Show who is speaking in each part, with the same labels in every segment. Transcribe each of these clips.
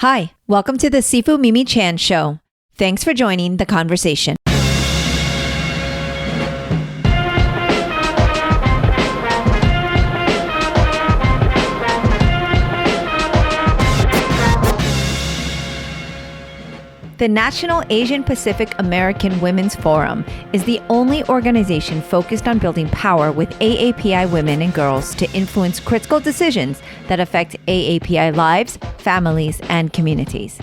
Speaker 1: Hi, welcome to the Sifu Mimi Chan Show. Thanks for joining the conversation. The National Asian Pacific American Women's Forum is the only organization focused on building power with AAPI women and girls to influence critical decisions that affect AAPI lives, families, and communities.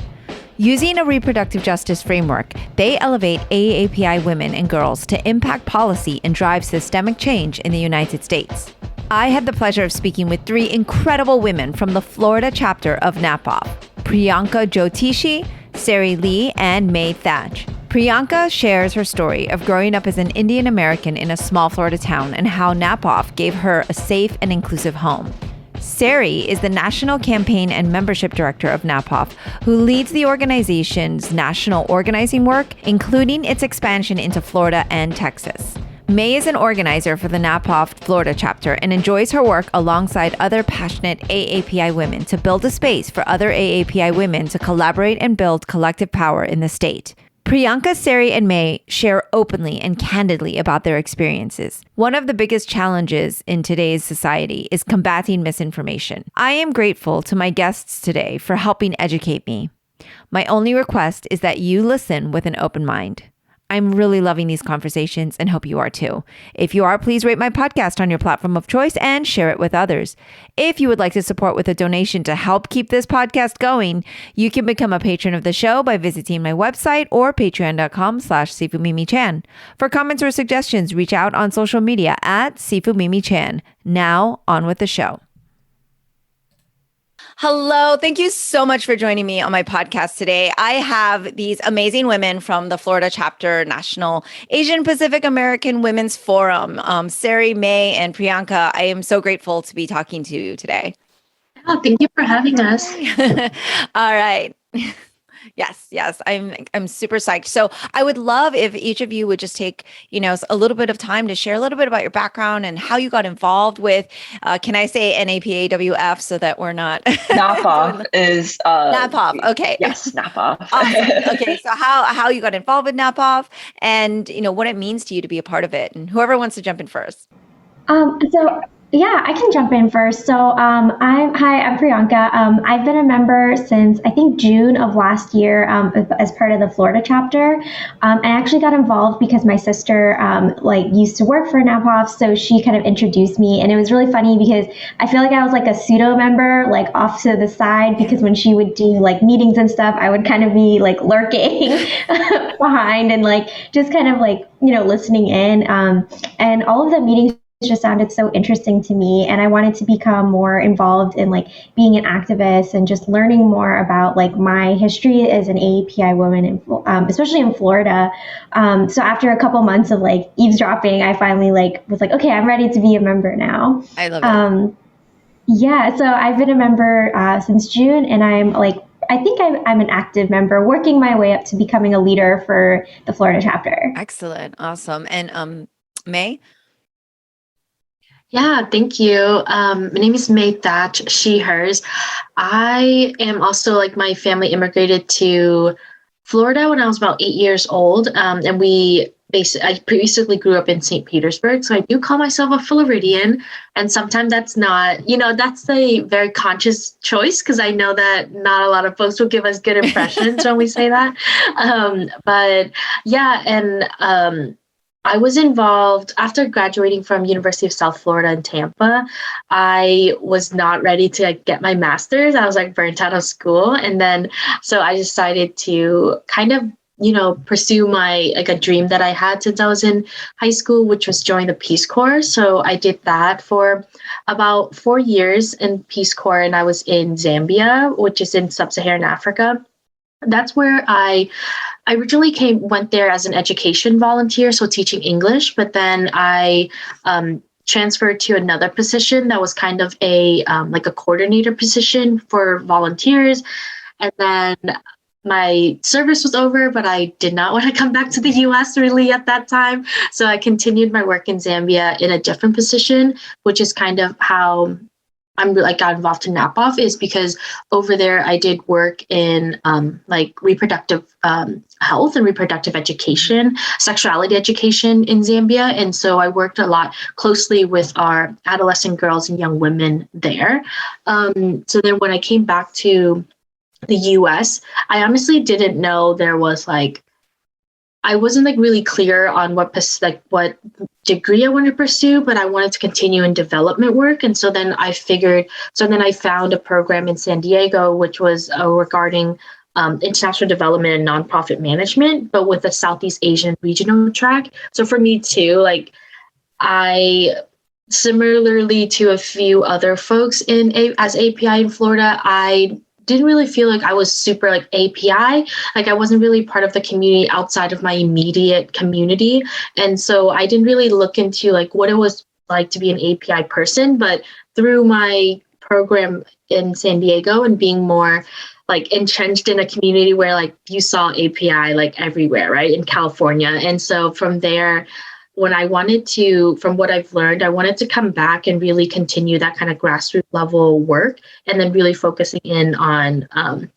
Speaker 1: Using a reproductive justice framework, they elevate AAPI women and girls to impact policy and drive systemic change in the United States. I had the pleasure of speaking with three incredible women from the Florida chapter of NAPAWF: Priyanka Jyotishi, Sari Lee, and May Thatch. Priyanka shares her story of growing up as an Indian American in a small Florida town and how NAPAWF gave her a safe and inclusive home. Sari is the National Campaign and Membership Director of NAPAWF, who leads the organization's national organizing work, including its expansion into Florida and Texas. May is an organizer for the NAPAWF Florida chapter and enjoys her work alongside other passionate AAPI women to build a space for other AAPI women to collaborate and build collective power in the state. Priyanka, Sari, and May share openly and candidly about their experiences. One of the biggest challenges in today's society is combating misinformation. I am grateful to my guests today for helping educate me. My only request is that you listen with an open mind. I'm really loving these conversations and hope you are too. If you are, please rate my podcast on your platform of choice and share it with others. If you would like to support with a donation to help keep this podcast going, you can become a patron of the show by visiting my website or patreon.com/SifuMimiChan. For comments or suggestions, reach out on social media at SifuMimiChan. Now, on with the show. Hello. Thank you so much for joining me on my podcast today. I have these amazing women from the Florida chapter National Asian Pacific American Women's Forum, Sari, May, and Priyanka. I am so grateful to be talking to you today.
Speaker 2: Oh, thank you for having us.
Speaker 1: All right. Yes. I'm super psyched. So I would love if each of you would just take, a little bit of time to share a little bit about your background and how you got involved with, can I say NAPAWF so that we're not
Speaker 3: NAPAWF is
Speaker 1: NAPAWF. Okay.
Speaker 3: Yes, NAPAWF.
Speaker 1: Awesome. Okay. So how you got involved with NAPAWF and what it means to you to be a part of it, and whoever wants to jump in first.
Speaker 2: Yeah, I can jump in first. So, I'm Priyanka. I've been a member since I think June of last year, as part of the Florida chapter. I actually got involved because my sister, used to work for NAPAWF, so she kind of introduced me, and it was really funny because I feel like I was like a pseudo member, like off to the side, because when she would do like meetings and stuff, I would kind of be like lurking behind and like just kind of like listening in, and all of the meetings just sounded so interesting to me, and I wanted to become more involved in like being an activist and just learning more about like my history as an AAPI woman, especially in Florida. So after a couple months of like eavesdropping, I finally was like, okay, I'm ready to be a member now.
Speaker 1: I love it.
Speaker 2: Yeah, so I've been a member since June, and I'm like, I think I'm an active member, working my way up to becoming a leader for the Florida chapter.
Speaker 1: Excellent. Awesome. And May?
Speaker 2: Yeah, thank you. My name is May Thatch, she, hers. I am also my family immigrated to Florida when I was about 8 years old. And I basically grew up in St. Petersburg. So I do call myself a Floridian. And sometimes that's not, that's a very conscious choice, because I know that not a lot of folks will give us good impressions when we say that. But yeah, and I was involved after graduating from University of South Florida in Tampa. I was not ready to get my master's. I was burnt out of school. And then, so I decided to kind of, pursue my, a dream that I had since I was in high school, which was join the Peace Corps. So I did that for about 4 years in Peace Corps. And I was in Zambia, which is in sub-Saharan Africa. That's where I originally went there as an education volunteer, so teaching English, but then I transferred to another position that was kind of a coordinator position for volunteers. And then my service was over, but I did not want to come back to the US really at that time. So I continued my work in Zambia in a different position, which is kind of how got involved in NAPAWF is because over there I did work in like reproductive health and reproductive education, sexuality education in Zambia. And so I worked a lot closely with our adolescent girls and young women there. So then when I came back to the US, I honestly didn't know there was like, I wasn't like really clear on what degree I wanted to pursue, but I wanted to continue in development work. And so then I found a program in San Diego, which was regarding international development and nonprofit management, but with a Southeast Asian regional track. So for me too, like I, similarly to a few other folks as API in Florida, I didn't really feel like I was super like API. Like I wasn't really part of the community outside of my immediate community. And so I didn't really look into like what it was like to be an API person, but through my program in San Diego and being more like entrenched in a community where like you saw API like everywhere, right? In California. And so from there, when from what I've learned, I wanted to come back and really continue that kind of grassroots level work and then really focusing in on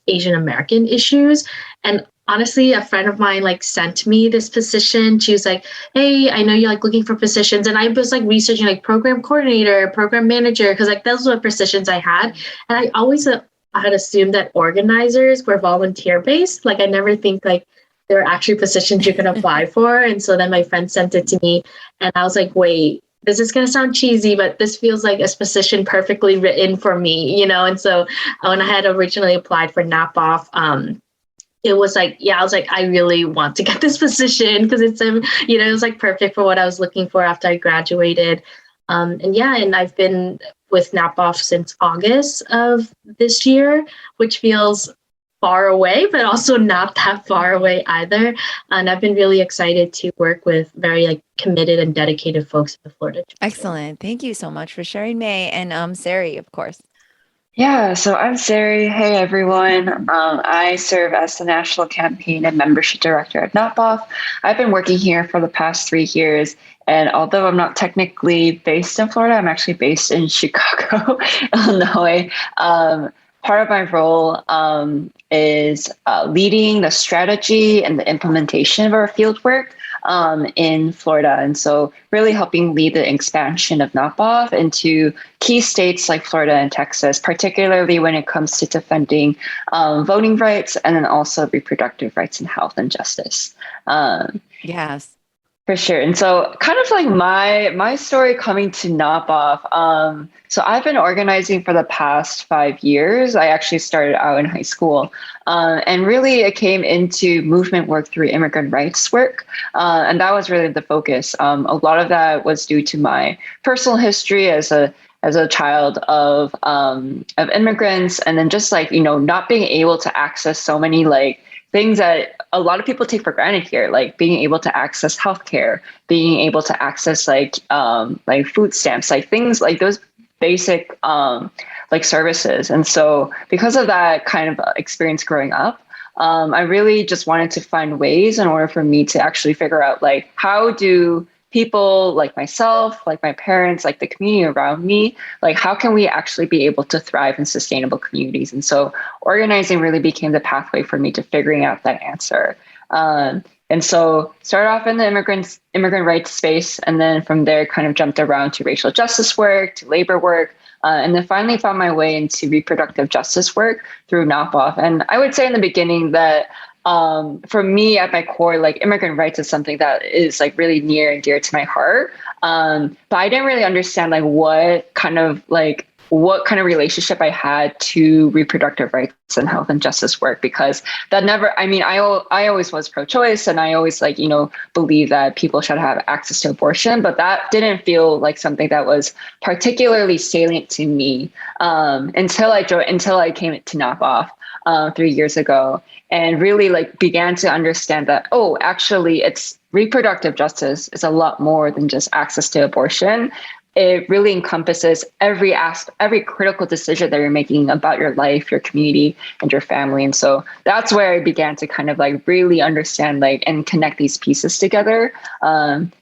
Speaker 2: Asian American issues. And honestly, a friend of mine like sent me this position. She was like, hey, I know you're like looking for positions. And I was like researching like program coordinator, program manager, because like those were the positions I had. And I always I had assumed that organizers were volunteer based. Like I never think like there are actually positions you can apply for. And so then my friend sent it to me and I was like, wait, this is going to sound cheesy, but this feels like a position perfectly written for me, you know? And so when I had originally applied for NAPAWF, it was like, I was like, I really want to get this position because it's, it was like perfect for what I was looking for after I graduated. And I've been with NAPAWF since August of this year, which feels far away, but also not that far away either. And I've been really excited to work with very like committed and dedicated folks in the Florida.
Speaker 1: Excellent. Thank you so much for sharing, May. And Sari, of course.
Speaker 3: Yeah, so I'm Sari. Hey, everyone. I serve as the National Campaign and Membership Director at NAPAWF. I've been working here for the past 3 years. And although I'm not technically based in Florida, I'm actually based in Chicago, Illinois. Part of my role is leading the strategy and the implementation of our field work in Florida. And so really helping lead the expansion of NAPAWF into key states like Florida and Texas, particularly when it comes to defending voting rights and then also reproductive rights and health and justice.
Speaker 1: Yes.
Speaker 3: For sure. And so kind of like my story coming to NAPAWF. So I've been organizing for the past 5 years. I actually started out in high school. And really it came into movement work through immigrant rights work. And that was really the focus. A lot of that was due to my personal history as a child of immigrants. And then just like, not being able to access so many like things that a lot of people take for granted here, like being able to access healthcare, being able to access like food stamps, like things like those basic like services. And so because of that kind of experience growing up, I really just wanted to find ways in order for me to actually figure out like how do people like myself, like my parents, like the community around me, like how can we actually be able to thrive in sustainable communities? And so organizing really became the pathway for me to figuring out that answer. And so started off in the immigrant rights space, and then from there kind of jumped around to racial justice work, to labor work, and then finally found my way into reproductive justice work through NAPAWF. And I would say in the beginning that for me at my core, like immigrant rights is something that is like really near and dear to my heart. But I didn't really understand like what kind of relationship I had to reproductive rights and health and justice work, because that never, I always was pro-choice and I always believe that people should have access to abortion, but that didn't feel like something that was particularly salient to me until I came to NAPAWF 3 years ago, and really began to understand that, actually it's reproductive justice is a lot more than just access to abortion. It really encompasses every critical decision that you're making about your life, your community, and your family. And so that's where I began to kind of really understand and connect these pieces together. And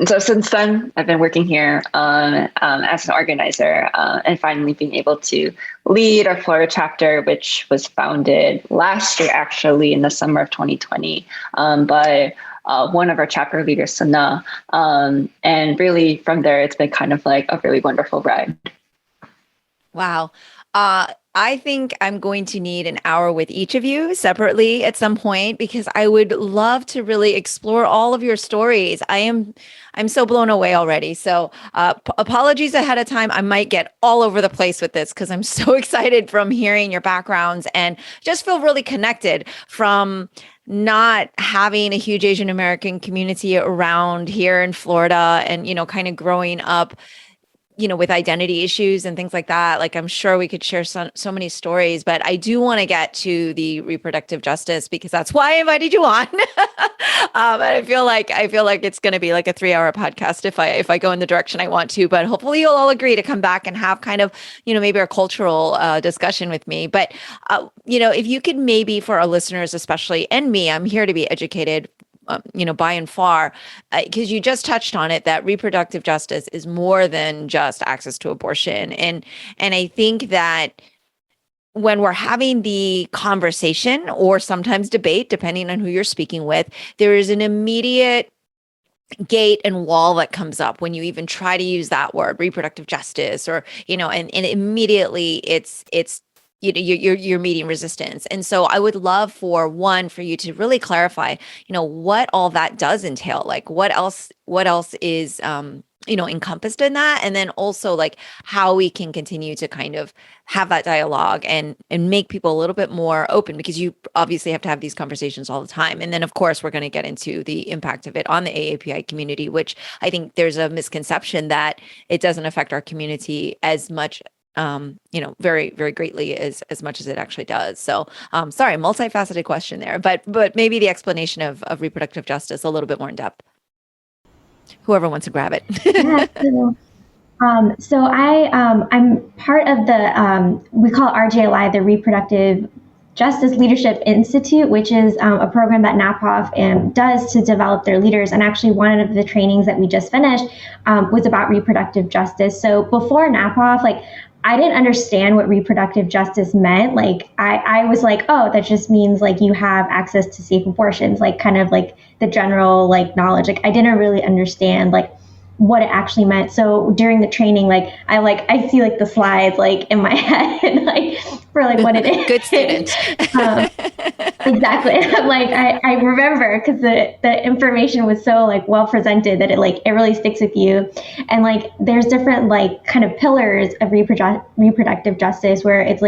Speaker 3: And so since then, I've been working here as an organizer and finally being able to lead our Florida chapter, which was founded last year, actually, in the summer of 2020 by one of our chapter leaders, Sana. And really from there, it's been kind of like a really wonderful ride.
Speaker 1: Wow. I think I'm going to need an hour with each of you separately at some point because I would love to really explore all of your stories. I'm so blown away already. So apologies ahead of time. I might get all over the place with this because I'm so excited from hearing your backgrounds and just feel really connected from not having a huge Asian American community around here in Florida and, kind of growing up with identity issues and things like that. Like, I'm sure we could share so many stories, but I do want to get to the reproductive justice because that's why I invited you on. And I feel like it's going to be like a 3-hour podcast if I go in the direction I want to, but hopefully you'll all agree to come back and have kind of, maybe a cultural discussion with me. But, if you could maybe for our listeners, especially, and me, I'm here to be educated by and far, because you just touched on it, that reproductive justice is more than just access to abortion. And I think that when we're having the conversation or sometimes debate, depending on who you're speaking with, there is an immediate gate and wall that comes up when you even try to use that word, reproductive justice, or, and immediately it's you're meeting resistance. And so I would love for you to really clarify, what all that does entail, like what else is, encompassed in that. And then also like how we can continue to kind of have that dialogue and make people a little bit more open, because you obviously have to have these conversations all the time. And then of course, we're going to get into the impact of it on the AAPI community, which I think there's a misconception that it doesn't affect our community as much, very, very greatly as much as it actually does. So, sorry, multifaceted question there, but maybe the explanation of reproductive justice a little bit more in depth. Whoever wants to grab it.
Speaker 4: Yeah, so I'm part of the, we call it RJLI, the Reproductive Justice Leadership Institute, which is a program that NAPAWF does to develop their leaders. And actually one of the trainings that we just finished was about reproductive justice. So before NAPAWF, I didn't understand what reproductive justice meant. I was like, oh, that just means you have access to safe abortions, kind of the general knowledge. I didn't really understand what it actually meant. So during the training, I see the slides in my head for what it is.
Speaker 1: Good student.
Speaker 4: Exactly. I remember because the information was so well presented that it really sticks with you. And there's different kind of pillars of reproductive justice where it's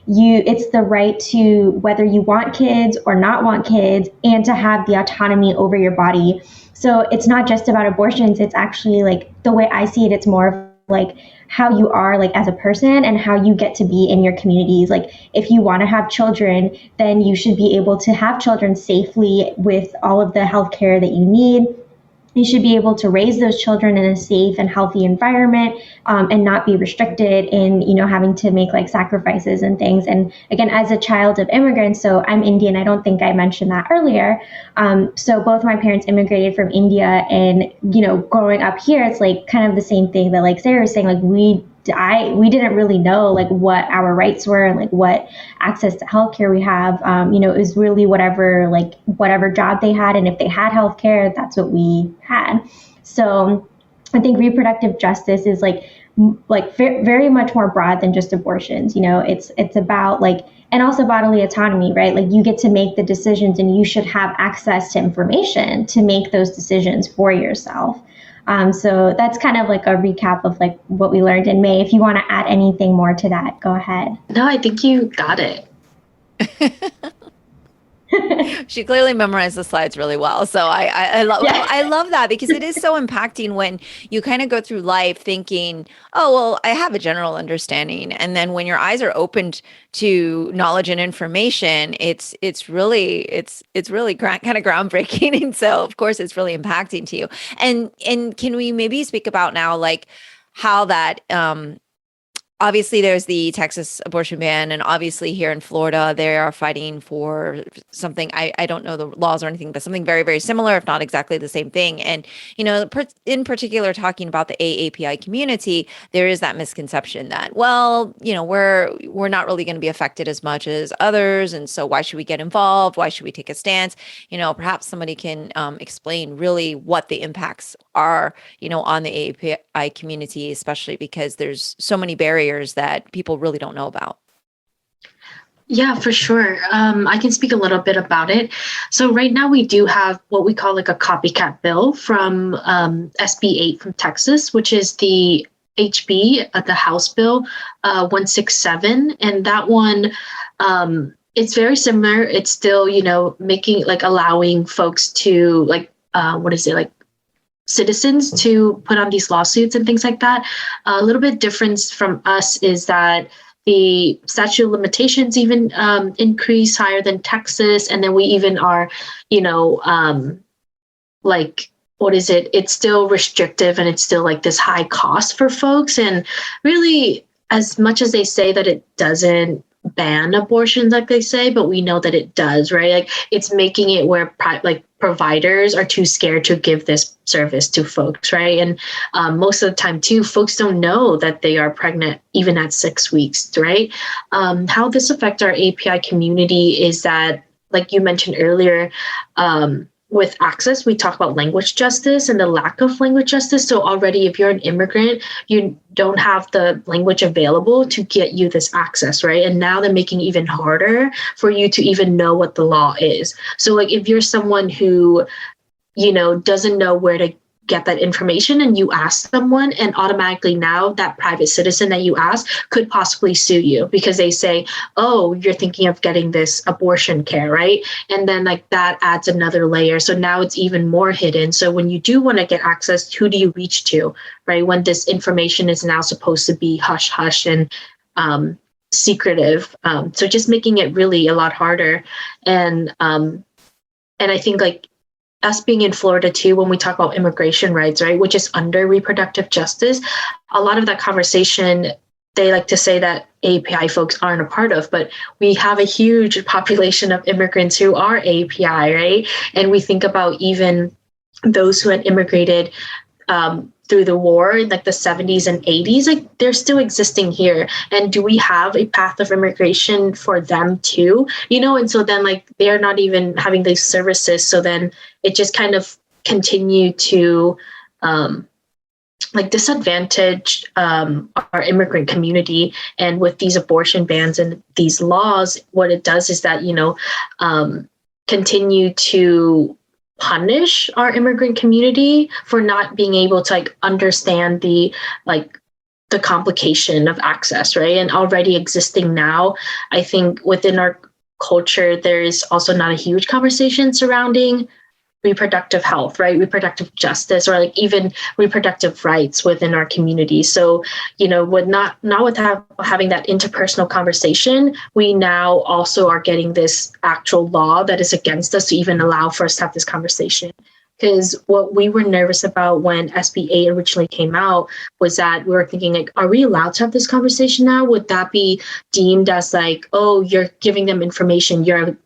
Speaker 4: it's the right to whether you want kids or not want kids and to have the autonomy over your body. So it's not just about abortions. It's actually the way I see it, it's more of how you are as a person and how you get to be in your communities. If you want to have children, then you should be able to have children safely with all of the healthcare that you need. You should be able to raise those children in a safe and healthy environment, and not be restricted in, having to make sacrifices and things. And again, as a child of immigrants, so I'm Indian, I don't think I mentioned that earlier. So both my parents immigrated from India, and, growing up here, it's kind of the same thing that Sarah was saying, we didn't really know what our rights were and what access to healthcare we have. It was really whatever job they had, and if they had healthcare, that's what we had. So I think reproductive justice is very much more broad than just abortions. It's about and also bodily autonomy, right? You get to make the decisions, and you should have access to information to make those decisions for yourself. So that's kind of a recap of what we learned in May. If you want to add anything more to that, go ahead.
Speaker 2: No, I think you got it.
Speaker 1: She clearly memorized the slides really well. So I love that, because it is so impacting when you kind of go through life thinking, oh, well, I have a general understanding. And then when your eyes are opened to knowledge and information, it's really kind of groundbreaking. And so of course it's really impacting to you. And can we maybe speak about now, how that, obviously there's the Texas abortion ban, and obviously here in Florida they are fighting for something. I don't know the laws or anything, but something very, very similar, if not exactly the same thing. And in particular, talking about the AAPI community, there is that misconception that, well, we're not really going to be affected as much as others, and so why should we get involved? Why should we take a stance? Perhaps somebody can explain really what the impacts are, on the AAPI community, especially because there's so many barriers that people really don't know about.
Speaker 2: Yeah, for sure. I can speak a little bit about it. So right now we do have what we call like a copycat bill from SB 8 from Texas, which is the HB, the House Bill 167. And that one, it's very similar. It's still, making like allowing folks to like, citizens to put on these lawsuits and things like that. A little bit difference from us is that the statute of limitations even increase higher than Texas. And then we even are, it's still restrictive and it's still like this high cost for folks. And really, as much as they say that it doesn't ban abortions, like they say, but we know that it does, right? Like it's making it where providers are too scared to give this service to folks, right? And most of the time too, folks don't know that they are pregnant even at 6 weeks, right? How this affects our API community is that, like you mentioned earlier, with access, we talk about language justice and the lack of language justice. So already, if you're an immigrant, you don't have the language available to get you this access, right? And now they're making it even harder for you to even know what the law is. So like if you're someone who, doesn't know where to get that information and you ask someone, and automatically now that private citizen that you ask could possibly sue you because they say, oh, you're thinking of getting this abortion care, right? And then like that adds another layer. So now it's even more hidden. So when you do want to get access, who do you reach to, right? When this information is now supposed to be hush hush and secretive. So just making it really a lot harder. And I think like us being in Florida too, when we talk about immigration rights, right, which is under reproductive justice, a lot of that conversation, they like to say that API folks aren't a part of, but we have a huge population of immigrants who are API, right? And we think about even those who had immigrated through the war in like the 70s and 80s, like they're still existing here. And do we have a path of immigration for them too? And so then like they're not even having these services. So then it just kind of continue to disadvantage our immigrant community. And with these abortion bans and these laws, what it does is that, continue to punish our immigrant community for not being able to like understand the complication of access, right? And already existing now, I think within our culture, there is also not a huge conversation surrounding reproductive health, right? Reproductive justice, or like even reproductive rights within our community. So, with not with having that interpersonal conversation, we now also are getting this actual law that is against us to even allow for us to have this conversation. Because what we were nervous about when SB 8 originally came out was that we were thinking like, are we allowed to have this conversation now? Would that be deemed as like, oh, you're giving them information, you're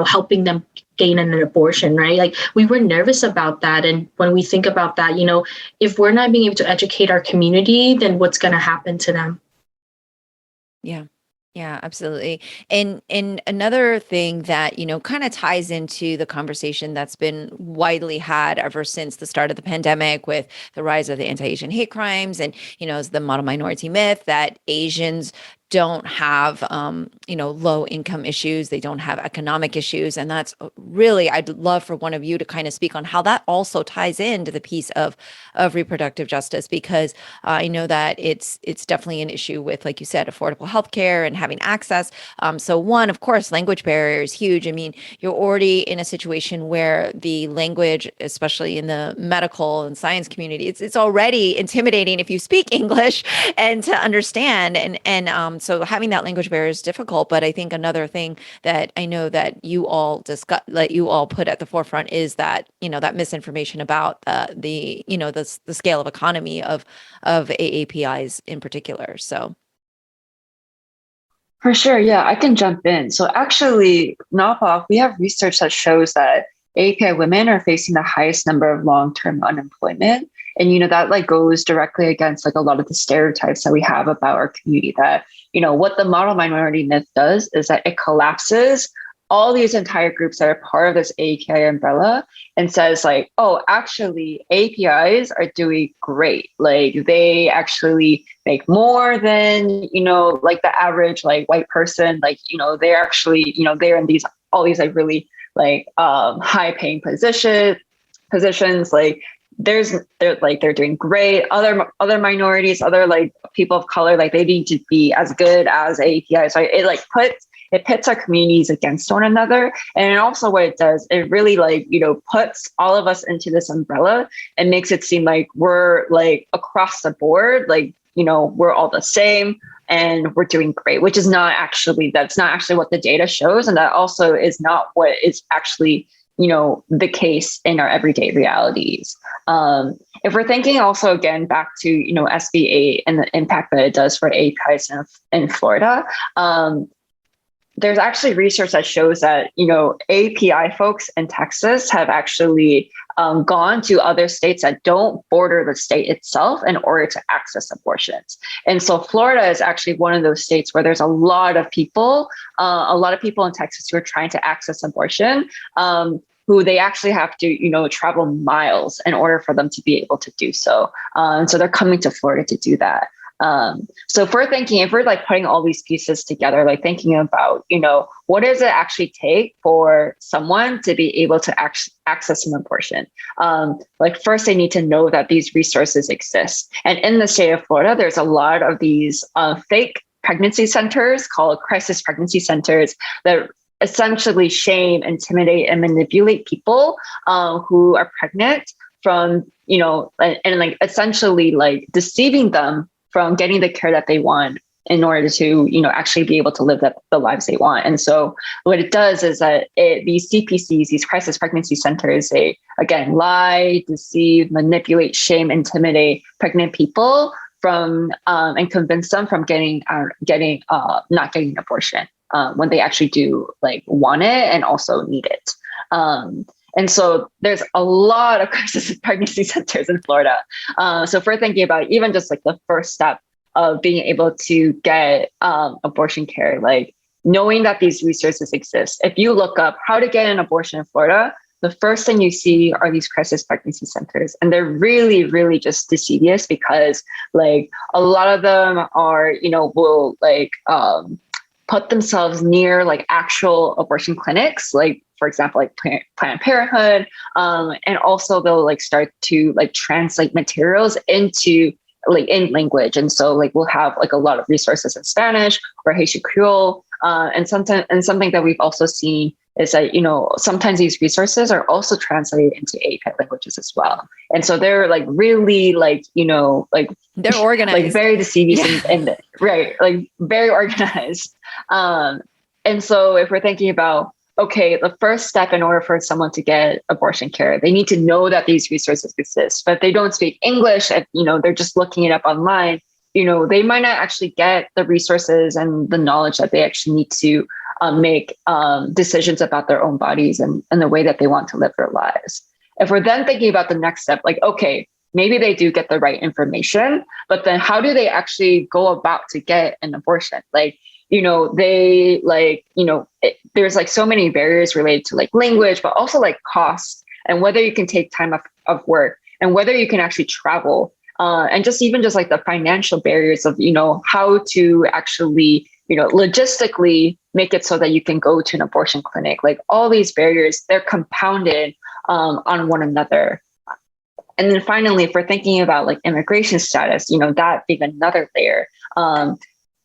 Speaker 2: helping them gain an abortion, right? Like we were nervous about that. And when we think about that, if we're not being able to educate our community, then what's going to happen to them?
Speaker 1: Yeah. Yeah, absolutely. And another thing that, kind of ties into the conversation that's been widely had ever since the start of the pandemic with the rise of the anti-Asian hate crimes and, is the model minority myth that Asians don't have, low income issues. They don't have economic issues. And that's really, I'd love for one of you to kind of speak on how that also ties into the piece of reproductive justice, because I know that it's definitely an issue with, like you said, affordable healthcare and having access. So one, of course, language barrier is huge. I mean, you're already in a situation where the language, especially in the medical and science community, it's already intimidating if you speak English and to understand. And so having that language barrier is difficult. But I think another thing that I know that you all discuss, that you all put at the forefront, is that that misinformation about the scale of economy of AAPIs in particular. So
Speaker 3: For sure. Yeah, I can jump in. So actually, NAPAWF, we have research that shows that API women are facing the highest number of long-term unemployment. And, that like goes directly against like a lot of the stereotypes that we have about our community that, what the model minority myth does is that it collapses all these entire groups that are part of this API umbrella and says like, oh, actually APIs are doing great. Like they actually make more than, like the average like white person, like, they're actually, they're in all these like really like high paying positions, like they're doing great. Other minorities, other like people of color, like they need to be as good as APIs. So it pits our communities against one another. And also what it does, it really like, puts all of us into this umbrella and makes it seem like we're like across the board, like, we're all the same and we're doing great, which is that's not actually what the data shows. And that also is not what is actually, the case in our everyday realities. If we're thinking also again back to, SB8 and the impact that it does for APIs in Florida, there's actually research that shows that, API folks in Texas have actually gone to other states that don't border the state itself in order to access abortions. And so Florida is actually one of those states where there's a lot of people in Texas who are trying to access abortion, who they actually have to, travel miles in order for them to be able to do so. And so they're coming to Florida to do that. So if we're like putting all these pieces together, like thinking about, what does it actually take for someone to be able to access an abortion? Like first they need to know that these resources exist. And in the state of Florida, there's a lot of these fake pregnancy centers called crisis pregnancy centers that essentially shame, intimidate, and manipulate people who are pregnant from, and like essentially like deceiving them from getting the care that they want in order to, actually be able to live the lives they want. And so what it does is that these CPCs, these crisis pregnancy centers, they again lie, deceive, manipulate, shame, intimidate pregnant people from and convince them from not getting an abortion when they actually do like want it and also need it. And so there's a lot of crisis pregnancy centers in Florida. So if we're thinking about even just like the first step of being able to get abortion care, like knowing that these resources exist. If you look up how to get an abortion in Florida, the first thing you see are these crisis pregnancy centers. And they're really, really just devious because like a lot of them are, will like put themselves near like actual abortion clinics, like for example, like Planned Parenthood, and also they'll like start to like translate materials into like in language. And so like we'll have like a lot of resources in Spanish or Haitian Creole, and something that we've also seen is that, sometimes these resources are also translated into API languages as well. And so they're like really like, like
Speaker 1: they're organized,
Speaker 3: like very deceiving,
Speaker 1: yeah.
Speaker 3: and right, like very organized. And so if we're thinking about, okay, the first step in order for someone to get abortion care, they need to know that these resources exist. But if they don't speak English, if, they're just looking it up online, they might not actually get the resources and the knowledge that they actually need to make decisions about their own bodies and the way that they want to live their lives. If we're then thinking about the next step, like, okay, maybe they do get the right information, but then how do they actually go about to get an abortion? Like, they like, there's like so many barriers related to like language, but also like cost and whether you can take time of work and whether you can actually travel, and just like the financial barriers of, how to actually, logistically make it so that you can go to an abortion clinic. Like all these barriers, they're compounded on one another. And then finally, if we're thinking about like immigration status, that being another layer,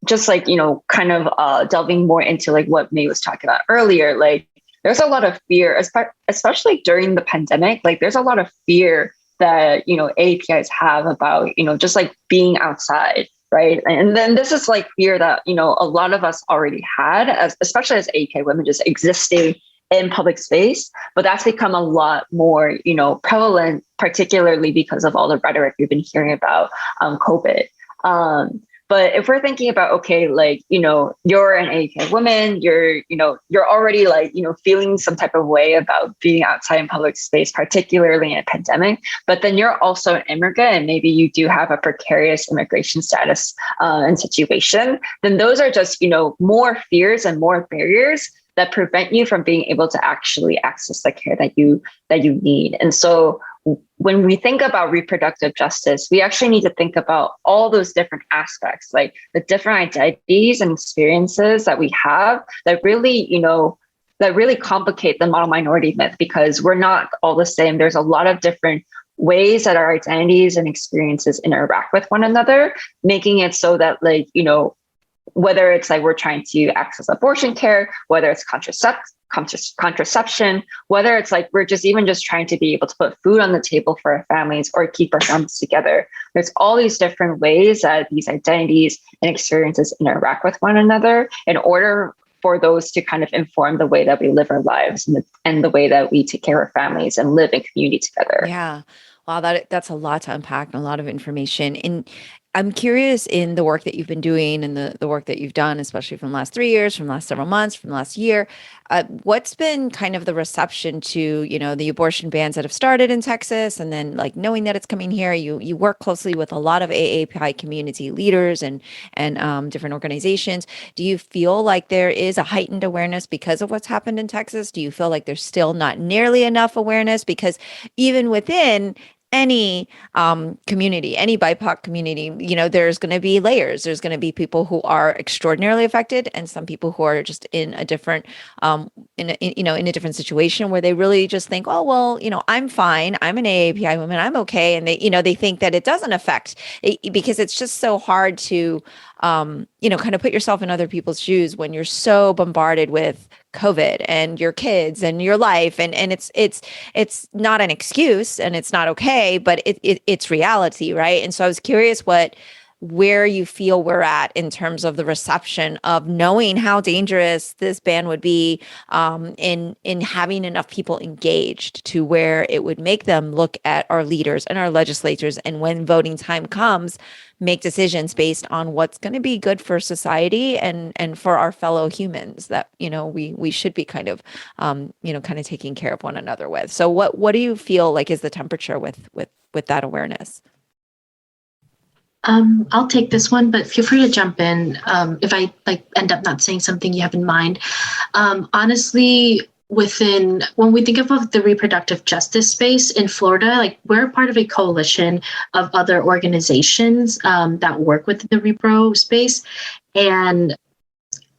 Speaker 3: just like, kind of delving more into like what May was talking about earlier, like there's a lot of fear, especially during the pandemic. Like there's a lot of fear that, APIs have about, just like being outside, right? And then this is like fear that, a lot of us already had, especially as API women just existing in public space, but that's become a lot more, prevalent, particularly because of all the rhetoric we've been hearing about COVID. But if we're thinking about, okay, like, you're an API woman, you're already like, feeling some type of way about being outside in public space, particularly in a pandemic, but then you're also an immigrant and maybe you do have a precarious immigration status and situation, then those are just, more fears and more barriers that prevent you from being able to actually access the care that you need. And so when we think about reproductive justice, we actually need to think about all those different aspects, like the different identities and experiences that we have that really, that really complicate the model minority myth, because we're not all the same. There's a lot of different ways that our identities and experiences interact with one another, making it so that, like, whether it's like we're trying to access abortion care, whether it's contraception, whether it's like we're just trying to be able to put food on the table for our families or keep our families together. There's all these different ways that these identities and experiences interact with one another in order for those to kind of inform the way that we live our lives and the way that we take care of our families and live in community together.
Speaker 1: Yeah. Wow, that's a lot to unpack and a lot of information. And I'm curious, in the work that you've been doing and the work that you've done, especially from the last 3 years, from the last several months, from the last year, what's been kind of the reception to, the abortion bans that have started in Texas, and then like knowing that it's coming here? You work closely with a lot of AAPI community leaders and different organizations. Do you feel like there is a heightened awareness because of what's happened in Texas? Do you feel like there's still not nearly enough awareness? Because even within any community, any BIPOC community, there's going to be layers. There's going to be people who are extraordinarily affected, and some people who are just in a different, in a different situation where they really just think, oh, well, I'm fine. I'm an AAPI woman. I'm okay. And they think that it doesn't affect it, because it's just so hard to, kind of put yourself in other people's shoes when you're so bombarded with COVID and your kids and your life. And it's not an excuse and it's not okay, but it's reality. Right. And so I was curious where you feel we're at in terms of the reception of knowing how dangerous this ban would be, in having enough people engaged to where it would make them look at our leaders and our legislators, and when voting time comes, make decisions based on what's going to be good for society and for our fellow humans that, we should be kind of taking care of one another with. So what do you feel like is the temperature with that awareness?
Speaker 2: I'll take this one, but feel free to jump in if I end up not saying something you have in mind. Honestly, when we think about the reproductive justice space in Florida, we're part of a coalition of other organizations that work within the repro space, and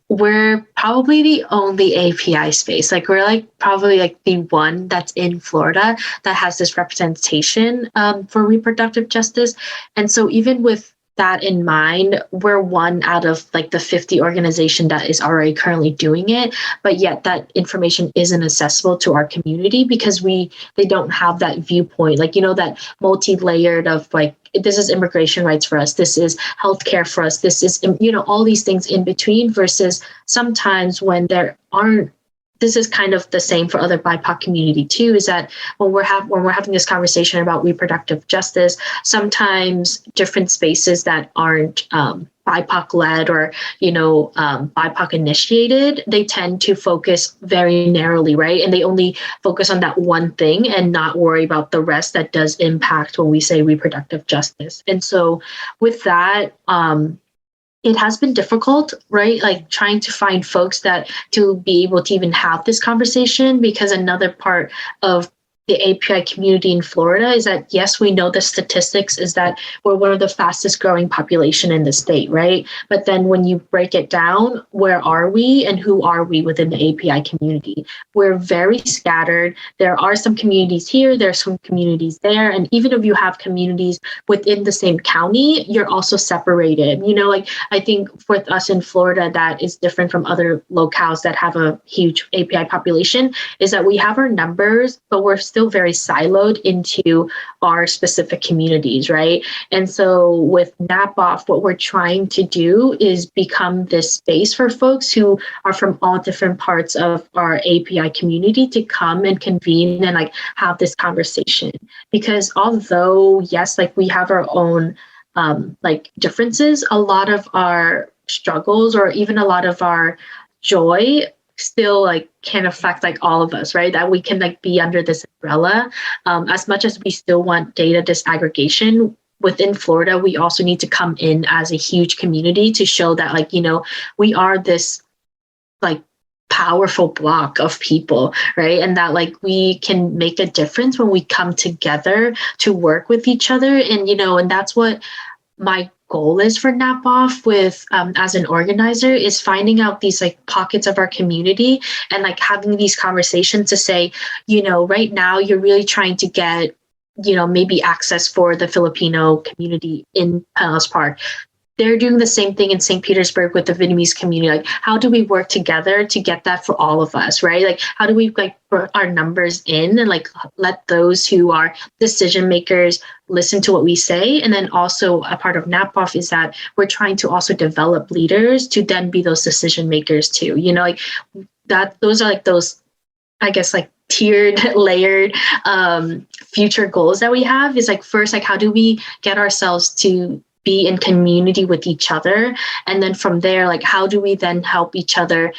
Speaker 2: we're probably the only API space. We're probably the one that's in Florida that has this representation for reproductive justice. And so even with that in mind, we're one out of the 50 organization that is already currently doing it, but yet that information isn't accessible to our community because they don't have that viewpoint, that multi-layered of this is immigration rights for us, this is healthcare for us, this is all these things in between, versus sometimes when there aren't. This is kind of the same for other BIPOC community too, is that when we're having this conversation about reproductive justice, sometimes different spaces that aren't BIPOC led or, BIPOC initiated, they tend to focus very narrowly, right? And they only focus on that one thing and not worry about the rest that does impact when we say reproductive justice. And so with that, it has been difficult, right? Trying to find folks to be able to even have this conversation, because another part of the API community in Florida is that, yes, we know the statistics is that we're one of the fastest growing population in the state, right? But then when you break it down, where are we and who are we within the API community? We're very scattered. There are some communities here, there's some communities there. And even if you have communities within the same county, you're also separated. I think for us in Florida, that is different from other locales that have a huge API population, is that we have our numbers, but we're still very siloed into our specific communities, right? And so with NAPAWF, what we're trying to do is become this space for folks who are from all different parts of our API community to come and convene and have this conversation. Because although, yes, we have our own like differences, a lot of our struggles or even a lot of our joy still like can affect like all of us, right? That we can like be under this umbrella. As much as we still want data disaggregation within Florida, we also need to come in as a huge community to show that like, we are this like powerful block of people, right? And that like we can make a difference when we come together to work with each other. And, and that's what my goal is for NAPAWF with as an organizer, is finding out these like pockets of our community and like having these conversations to say, right now you're really trying to get, maybe access for the Filipino community in Pinellas Park. They're doing the same thing in St. Petersburg with the Vietnamese community. Like, how do we work together to get that for all of us, right? Like, how do we like put our numbers in and like let those who are decision makers listen to what we say? And then also a part of NAPAWF is that we're trying to also develop leaders to then be those decision makers too. Like that. Those are like those, I guess, like tiered, layered future goals that we have. Is like first, like how do we get ourselves to be in community with each other, and then from there, like how do we then help each other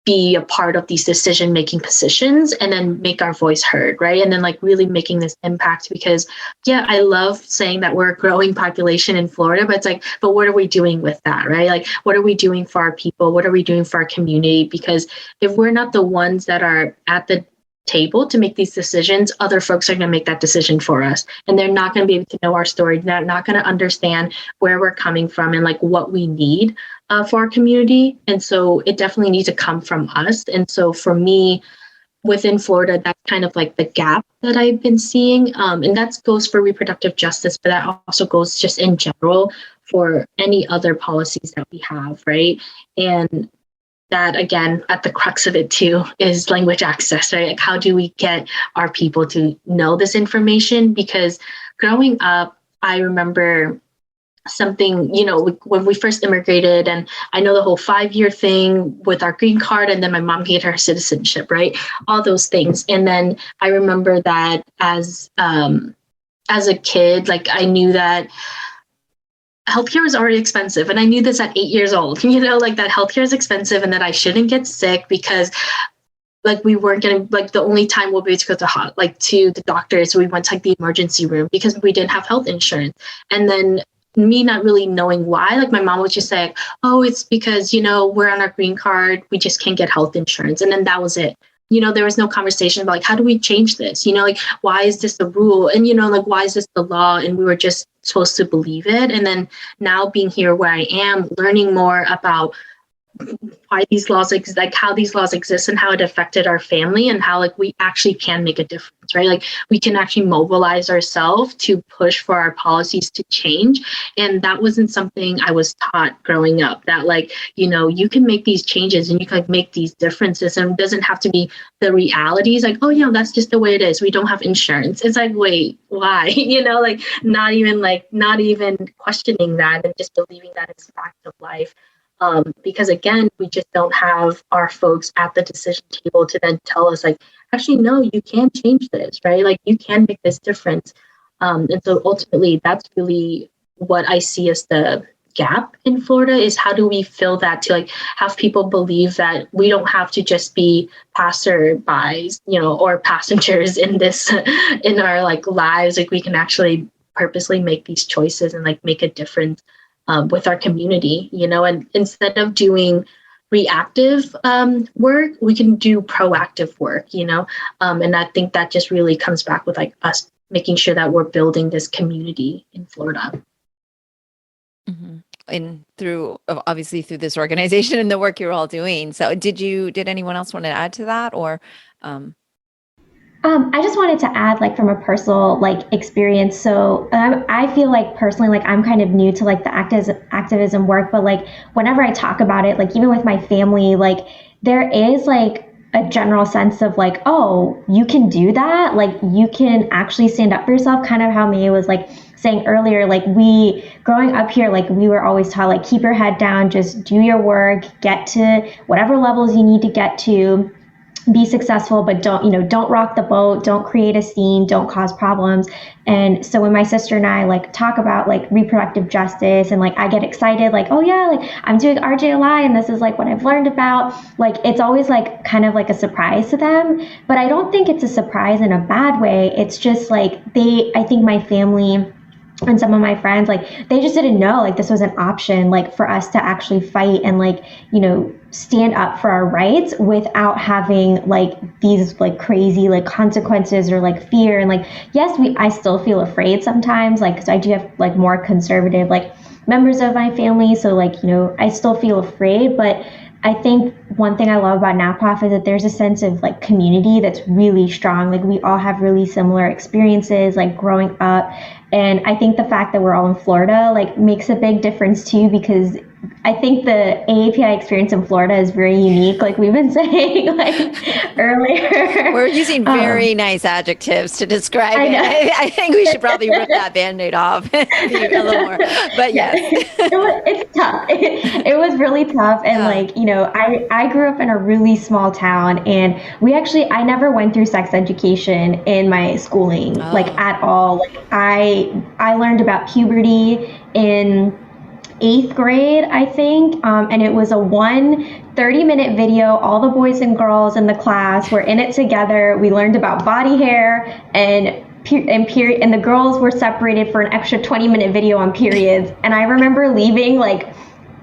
Speaker 2: be a part of these decision making positions and then make our voice heard, right? And then like really making this impact, because I love saying that we're a growing population in Florida, but it's like, but what are we doing with that, right? Like what are we doing for our people? What are we doing for our community? Because if we're not the ones that are at the table to make these decisions, other folks are going to make that decision for us, and they're not going to be able to know our story. They're not going to understand where we're coming from and like what we need for our community. And so it definitely needs to come from us. And so for me, within Florida, that's kind of like the gap that I've been seeing, and that goes for reproductive justice, but that also goes just in general for any other policies that we have, right? And that, again, at the crux of it too, is language access, right? Like how do we get our people to know this information? Because growing up, I remember something, when we first immigrated, and I know the whole 5-year thing with our green card, and then my mom gained her citizenship, right? All those things. And then I remember that as a kid, like I knew that healthcare was already expensive. And I knew this at 8 years old, like that healthcare is expensive and that I shouldn't get sick, because like we weren't getting, like the only time we'll be able to go to the doctors, we went to like the emergency room because we didn't have health insurance. And then me not really knowing why, like my mom would just say, oh, it's because, we're on our green card, we just can't get health insurance. And then that was it. There was no conversation about like, how do we change this? Like, why is this the rule? And, like, why is this the law? And we were just supposed to believe it. And then now being here where I am, learning more about why these laws like how these laws exist and how it affected our family, and how like we actually can make a difference, right? Like we can actually mobilize ourselves to push for our policies to change. And that wasn't something I was taught growing up, that like, you can make these changes and you can like make these differences, and it doesn't have to be the realities like, oh, that's just the way it is. We don't have insurance. It's like, wait, why? Like not even questioning that and just believing that it's a fact of life. Because again, we just don't have our folks at the decision table to then tell us like, actually, no, you can change this, right? Like you can make this difference. And so ultimately, that's really what I see as the gap in Florida, is how do we fill that to like have people believe that we don't have to just be passerbys, or passengers in this, in our like lives. Like we can actually purposely make these choices and like make a difference with our community, and instead of doing reactive work, we can do proactive work, and I think that just really comes back with like us making sure that we're building this community in Florida.
Speaker 1: Mm-hmm. And obviously through this organization and the work you're all doing. So did anyone else want to add to that, or?
Speaker 4: I just wanted to add, like, from a personal, like, experience. So I feel like personally, like, I'm kind of new to like the activism work, but like whenever I talk about it, like even with my family, like there is like a general sense of like, oh, you can do that. Like you can actually stand up for yourself. Kind of how Maya was like saying earlier, like growing up here, like we were always taught, like, keep your head down, just do your work, get to whatever levels you need to get to. be successful, but don't rock the boat, don't create a scene, don't cause problems. And so when my sister and I like talk about like reproductive justice, and like I get excited, like, oh yeah, like I'm doing RJLI and this is like what I've learned about, like it's always like kind of like a surprise to them. But I don't think it's a surprise in a bad way. It's just like I think my family and some of my friends, like they just didn't know like this was an option, like for us to actually fight and like stand up for our rights without having like these like crazy like consequences or like fear. And like yes, I still feel afraid sometimes, like because I do have like more conservative like members of my family, so like I still feel afraid. But I think one thing I love about NAPAWF is that there's a sense of like community that's really strong. Like we all have really similar experiences like growing up. And I think the fact that we're all in Florida like makes a big difference too, because I think the AAPI experience in Florida is very unique, like we've been saying like earlier.
Speaker 1: We're using very nice adjectives to describe it. I think we should probably rip that Band-Aid off a little more. But yes.
Speaker 4: It's tough. It was really tough. And like, I grew up in a really small town, and I never went through sex education in my schooling, like at all. Like I learned about puberty in 8th grade, I think, and it was a 30-minute video. All the boys and girls in the class were in it together. We learned about body hair and the girls were separated for an extra 20-minute video on periods. And I remember leaving like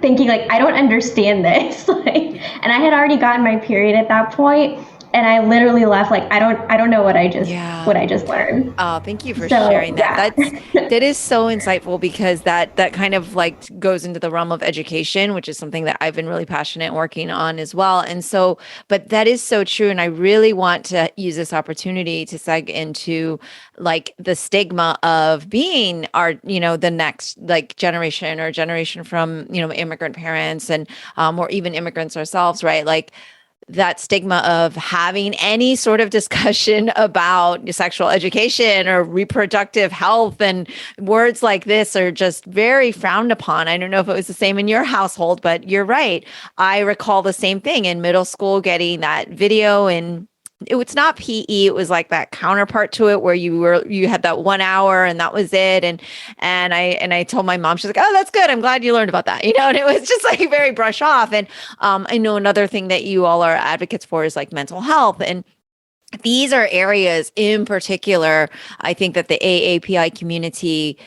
Speaker 4: thinking like I don't understand this, like, and I had already gotten my period at that point. And I literally left like I don't know what I just learned.
Speaker 1: Oh, thank you for sharing that. Yeah. That is so insightful, because that kind of like goes into the realm of education, which is something that I've been really passionate working on as well. And so, but that is so true. And I really want to use this opportunity to seg into like the stigma of being the next like generation from, immigrant parents and or even immigrants ourselves, right? Like that stigma of having any sort of discussion about sexual education or reproductive health, and words like this are just very frowned upon. I don't know if it was the same in your household, but you're right. I recall the same thing in middle school, getting that video, and it's not PE. It was like that counterpart to it where you had that 1 hour and that was it. And I told my mom, she's like, oh, that's good. I'm glad you learned about that. And it was just like very brush off. And I know another thing that you all are advocates for is like mental health. And these are areas in particular, I think that the AAPI community,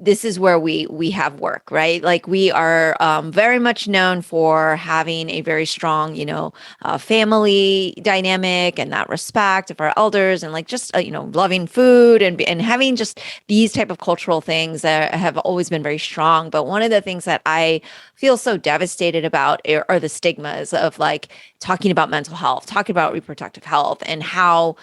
Speaker 1: this is where we have work, right? Like we are very much known for having a very strong, family dynamic and that respect of our elders, and like just, loving food and having just these type of cultural things that have always been very strong. But one of the things that I feel so devastated about are the stigmas of like talking about mental health, talking about reproductive health, and how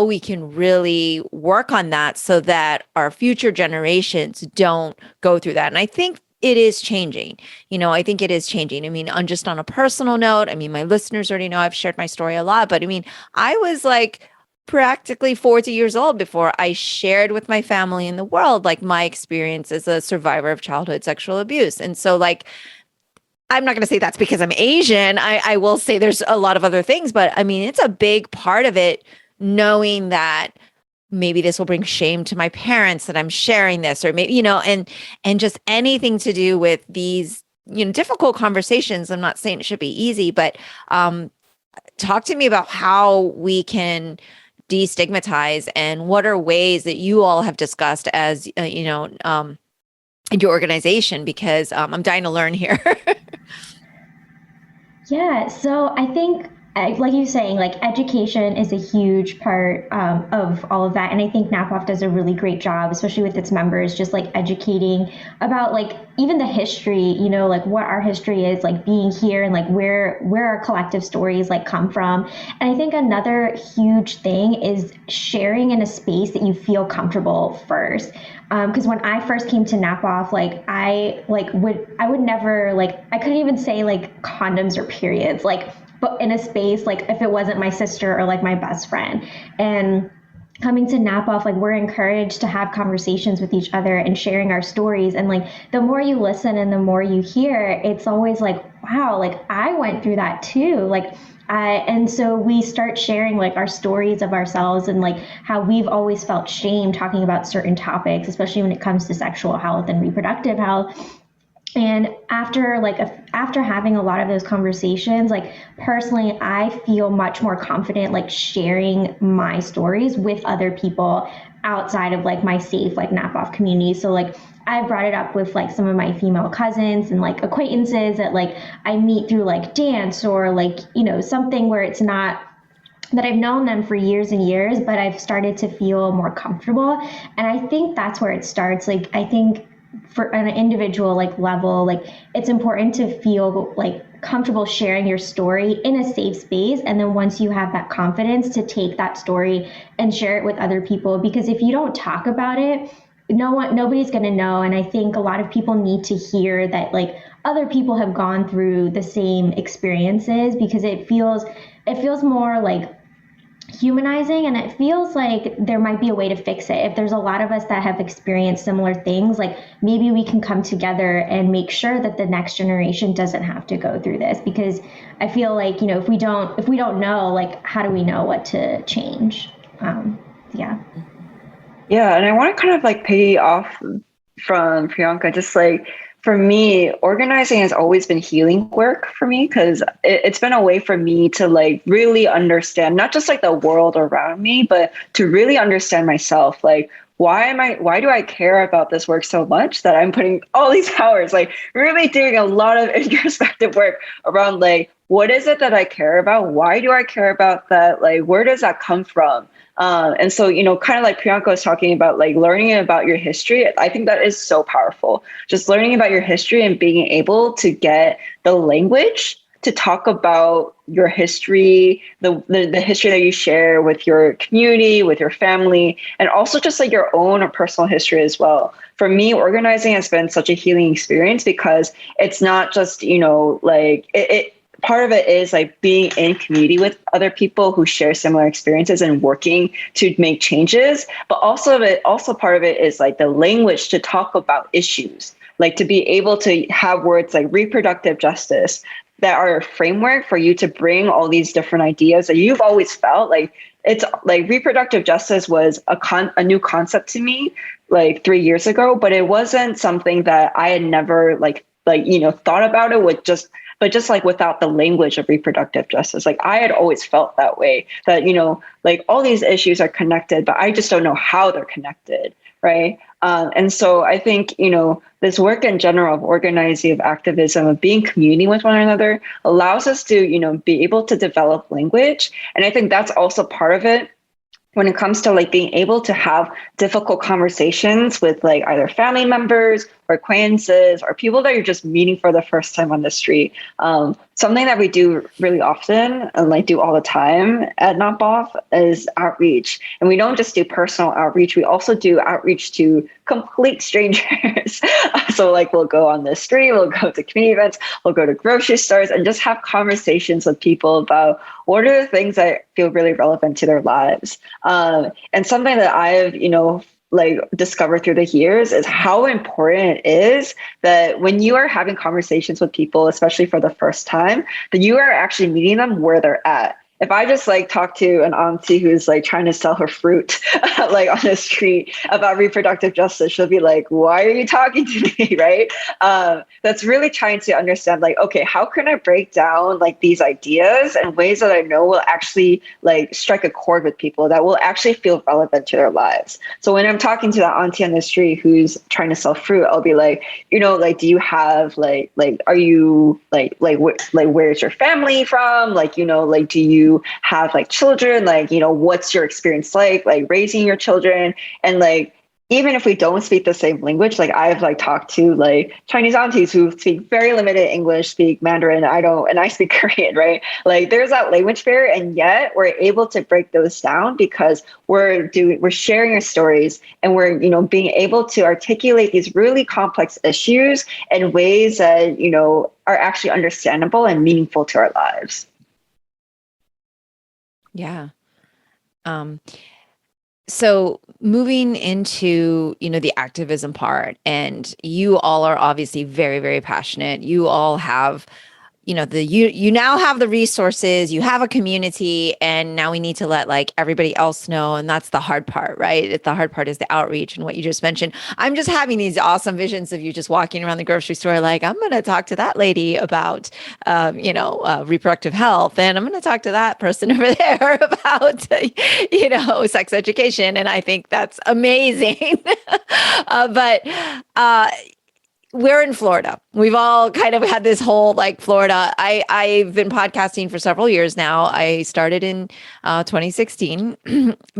Speaker 1: we can really work on that so that our future generations don't go through that. And I think it is changing. I think it is changing. I mean, on a personal note, I mean, my listeners already know I've shared my story a lot, but I mean, I was like practically 40 years old before I shared with my family in the world, like my experience as a survivor of childhood sexual abuse. And so like, I'm not going to say that's because I'm Asian. I will say there's a lot of other things, but I mean, it's a big part of it, knowing that maybe this will bring shame to my parents that I'm sharing this, or maybe, and just anything to do with these, difficult conversations. I'm not saying it should be easy, but talk to me about how we can destigmatize, and what are ways that you all have discussed as, in your organization, because I'm dying to learn here.
Speaker 4: Yeah, so I think, like you're saying, like education is a huge part of all of that. And I think NAPAWF does a really great job, especially with its members, just like educating about like even the history, like what our history is, like being here, and like where our collective stories like come from. And I think another huge thing is sharing in a space that you feel comfortable first. Because when I first came to NAPAWF, like I would never, like I couldn't even say like condoms or periods, like, but in a space like if it wasn't my sister or like my best friend. And coming to NAPAWF, like we're encouraged to have conversations with each other and sharing our stories. And like the more you listen and the more you hear, it's always like, wow, like I went through that too. Like and so we start sharing like our stories of ourselves and like how we've always felt shame talking about certain topics, especially when it comes to sexual health and reproductive health. And after having a lot of those conversations, like personally, I feel much more confident like sharing my stories with other people outside of like my safe like NAPAWF community. So like I brought it up with like some of my female cousins and like acquaintances that like I meet through like dance or like, you know, something where it's not that I've known them for years and years, but I've started to feel more comfortable. And I think that's where it starts. Like I think for an individual like level, like it's important to feel like comfortable sharing your story in a safe space. And then once you have that confidence to take that story and share it with other people, because if you don't talk about it, nobody's going to know. And I think a lot of people need to hear that like other people have gone through the same experiences, because it feels more like humanizing, and it feels like there might be a way to fix it. If there's a lot of us that have experienced similar things, like maybe we can come together and make sure that the next generation doesn't have to go through this, because I feel like, you know, if we don't know, like how do we know what to change? Yeah.
Speaker 3: Yeah, and I want to kind of like piggy off from Priyanka, just like for me, organizing has always been healing work for me, because it's been a way for me to like really understand not just like the world around me, but to really understand myself. Like, why do I care about this work so much that I'm putting all these hours, like really doing a lot of introspective work around like, what is it that I care about? Why do I care about that? Like, where does that come from? And so, you know, kind of like Priyanka was talking about, like learning about your history, I think that is so powerful. Just learning about your history and being able to get the language to talk about your history, the history that you share with your community, with your family, and also just like your own personal history as well. For me, organizing has been such a healing experience, because it's not just, you know, like it part of it is like being in community with other people who share similar experiences and working to make changes. But also part of it is like the language to talk about issues, like to be able to have words like reproductive justice that are a framework for you to bring all these different ideas that you've always felt like. It's like reproductive justice was a new concept to me like 3 years ago, but it wasn't something that I had never like, you know, thought about it with but just like without the language of reproductive justice. Like I had always felt that way, that, you know, like all these issues are connected, but I just don't know how they're connected, right? And so I think, you know, this work in general of organizing, of activism, of being community with one another allows us to, you know, be able to develop language. And I think that's also part of it when it comes to like being able to have difficult conversations with like either family members or acquaintances or people that you're just meeting for the first time on the street. Something that we do really often and like do all the time at NAPAWF is outreach. And we don't just do personal outreach, we also do outreach to complete strangers. So like we'll go on the street, we'll go to community events, we'll go to grocery stores and just have conversations with people about what are the things that feel really relevant to their lives. And something that I've, you know, like discovered through the years is how important it is that when you are having conversations with people, especially for the first time, that you are actually meeting them where they're at. If I just like talk to an auntie who's like trying to sell her fruit like on the street about reproductive justice, she'll be like, why are you talking to me? Right. That's really trying to understand like, okay, how can I break down like these ideas in ways that I know will actually like strike a chord with people, that will actually feel relevant to their lives. So when I'm talking to that auntie on the street who's trying to sell fruit, I'll be like, you know, like, do you have like, are you where's your family from? Like, you know, like, do you have like children, like, you know, what's your experience like raising your children? And like, even if we don't speak the same language, like I've like talked to like Chinese aunties who speak very limited English, speak Mandarin, and I speak Korean, right? Like there's that language barrier, and yet we're able to break those down because we're sharing our stories, and we're, you know, being able to articulate these really complex issues in ways that, you know, are actually understandable and meaningful to our lives.
Speaker 1: Yeah. So moving into, the activism part, and you all are obviously very, very passionate. You all have, you now have the resources, you have a community, and now we need to let like everybody else know. And that's the hard part, right? The hard part is the outreach and what you just mentioned. I'm just having these awesome visions of you just walking around the grocery store, like, I'm going to talk to that lady about, reproductive health. And I'm going to talk to that person over there about, sex education. And I think that's amazing. But we're in Florida. We've all kind of had this whole like Florida. I've been podcasting for several years now. I started in 2016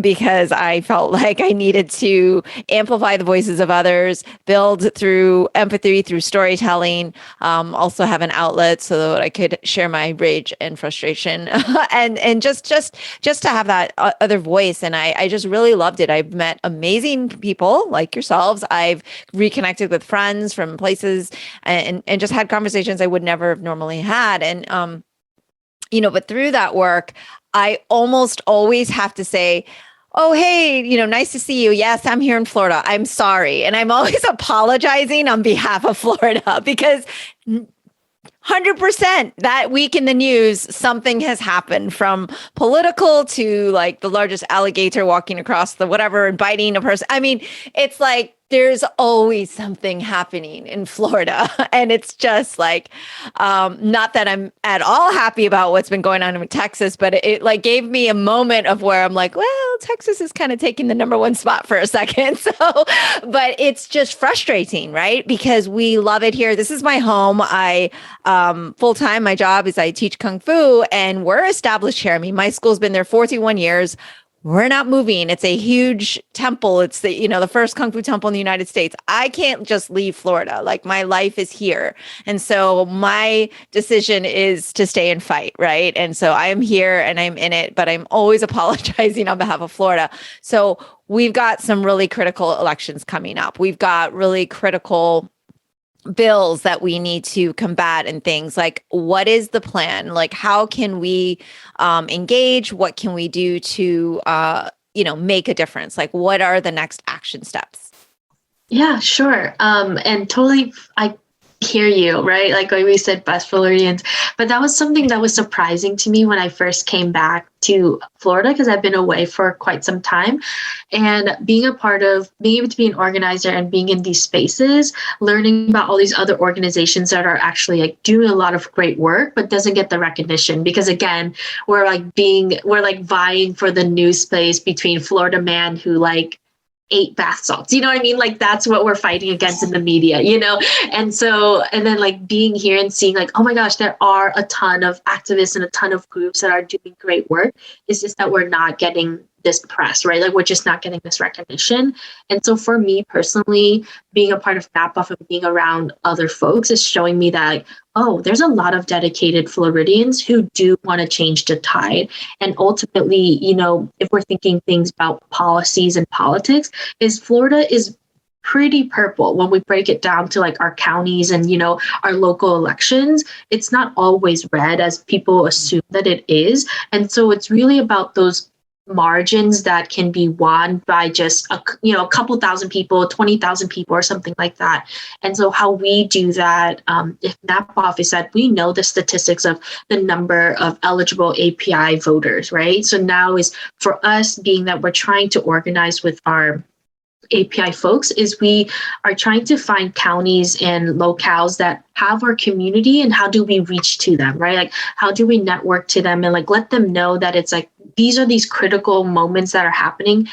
Speaker 1: because I felt like I needed to amplify the voices of others, build through empathy, through storytelling, also have an outlet so that I could share my rage and frustration, and just to have that other voice. And I just really loved it. I've met amazing people like yourselves. I've reconnected with friends from places and just had conversations I would never have normally had. And, but through that work, I almost always have to say, oh, hey, nice to see you. Yes, I'm here in Florida. I'm sorry. And I'm always apologizing on behalf of Florida because 100% that week in the news, something has happened, from political to like the largest alligator walking across the whatever and biting a person. I mean, it's like there's always something happening in Florida. And it's just like, not that I'm at all happy about what's been going on in Texas, but it like gave me a moment of where I'm like, well, Texas is kind of taking the number one spot for a second. So, but it's just frustrating, right? Because we love it here. This is my home. I, full time, my job is I teach Kung Fu, and we're established here. I mean, my school's been there 41 years. We're not moving. It's a huge temple. It's the first Kung Fu temple in the United States. I can't just leave Florida. Like, my life is here. And so my decision is to stay and fight, right? And so I am here and I'm in it, but I'm always apologizing on behalf of Florida. So we've got some really critical elections coming up. We've got really critical bills that we need to combat and things. Like, what is the plan? Like, how can we engage? What can we do to make a difference? Like, what are the next action steps?
Speaker 2: Yeah, sure. And totally, I hear you, right? Like we said, best Floridians. But that was something that was surprising to me when I first came back to Florida, because I've been away for quite some time. And being able to be an organizer and being in these spaces, learning about all these other organizations that are actually like doing a lot of great work, but doesn't get the recognition. Because again, we're vying for the news space between Florida man who like ate bath salts, you know what I mean? Like, that's what we're fighting against in the media, And so, and then like being here and seeing like, oh my gosh, there are a ton of activists and a ton of groups that are doing great work. It's just that we're not getting this press, right? Like, we're just not getting this recognition. And so for me personally, being a part of NAPAWF and being around other folks is showing me that, like, oh, there's a lot of dedicated Floridians who do want to change the tide. And ultimately, if we're thinking things about policies and politics, is Florida is pretty purple when we break it down to like our counties and, our local elections. It's not always red as people assume that it is. And so it's really about those margins that can be won by just a couple thousand people, 20,000 people or something like that. And so how we do that, if NAPAWF is that we know the statistics of the number of eligible API voters, right? So now is for us, being that we're trying to organize with our API folks, is we are trying to find counties and locales that have our community, and how do we reach to them, right? Like, how do we network to them and like let them know that it's like, these are these critical moments that are happening.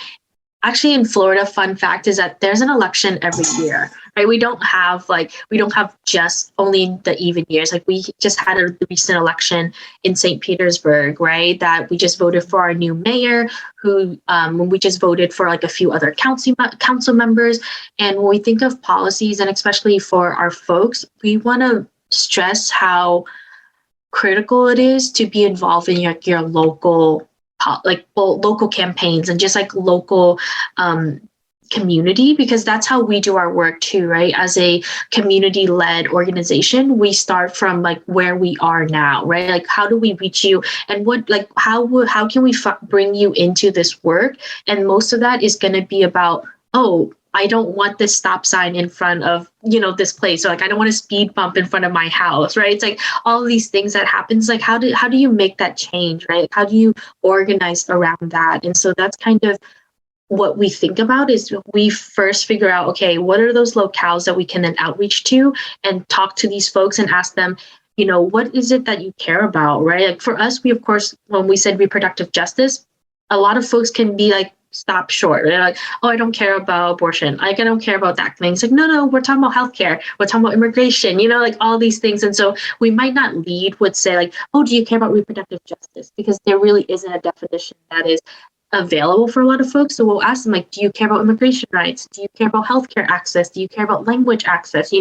Speaker 2: Actually, in Florida, fun fact is that there's an election every year, right? We don't have just only the even years. Like, we just had a recent election in St. Petersburg, right? That we just voted for our new mayor, who we just voted for like a few other council members. And when we think of policies, and especially for our folks, we want to stress how critical it is to be involved in your local, like local campaigns and just like local community, because that's how we do our work too, right? As a community-led organization, we start from like where we are now, right? Like how do we reach you, and what, like how can we bring you into this work? And most of that is going to be about, oh, I don't want this stop sign in front of, this place. Or like, I don't want a speed bump in front of my house, right? It's like all of these things that happens, like how do you make that change, right? How do you organize around that? And so that's kind of what we think about, is we first figure out, okay, what are those locales that we can then outreach to and talk to these folks and ask them, what is it that you care about, right? Like for us, we, of course, when we said reproductive justice, a lot of folks can be like, stop short. They're like, oh, I don't care about abortion. Like, I don't care about that thing. It's like, no, we're talking about healthcare. We're talking about immigration, like all these things. And so we might not lead with say like, oh, do you care about reproductive justice? Because there really isn't a definition that is available for a lot of folks. So we'll ask them like, do you care about immigration rights? Do you care about healthcare access? Do you care about language access?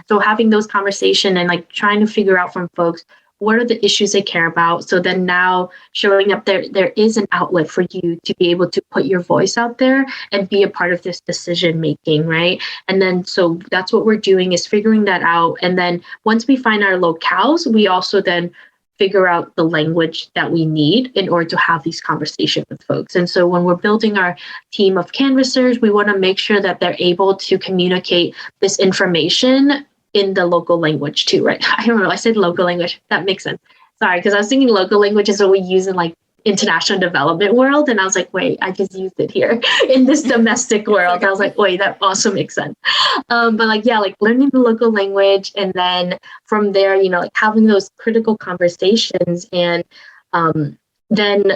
Speaker 2: So having those conversations and like trying to figure out from folks, what are the issues they care about? So then now showing up there is an outlet for you to be able to put your voice out there and be a part of this decision making, right? And then so that's what we're doing, is figuring that out. And then once we find our locales, we also then figure out the language that we need in order to have these conversations with folks. And so when we're building our team of canvassers, we want to make sure that they're able to communicate this information in the local language too, right? I don't know, I said local language. That makes sense. Sorry, because I was thinking local language is what we use in like international development world. And I was like, wait, I just used it here in this domestic world. I was like, wait, that also makes sense. But like, yeah, like learning the local language. And then from there, like having those critical conversations. And then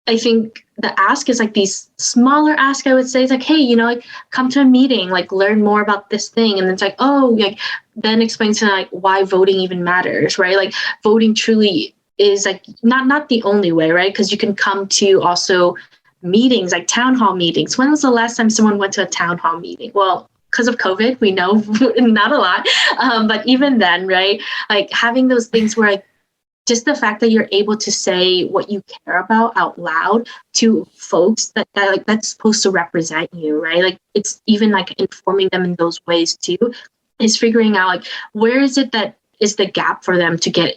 Speaker 2: I think the ask is like these smaller ask, I would say, is like, hey, like come to a meeting, like learn more about this thing. And then it's like, oh, like then explains to like why voting even matters, right? Like voting truly is like not the only way, right? Because you can come to also meetings, like town hall meetings. When was the last time someone went to a town hall meeting? Well, because of COVID, we know not a lot. But even then, right? Like having those things where like, just the fact that you're able to say what you care about out loud to folks that like that's supposed to represent you, right? Like it's even like informing them in those ways too, is figuring out like where is it that is the gap for them to get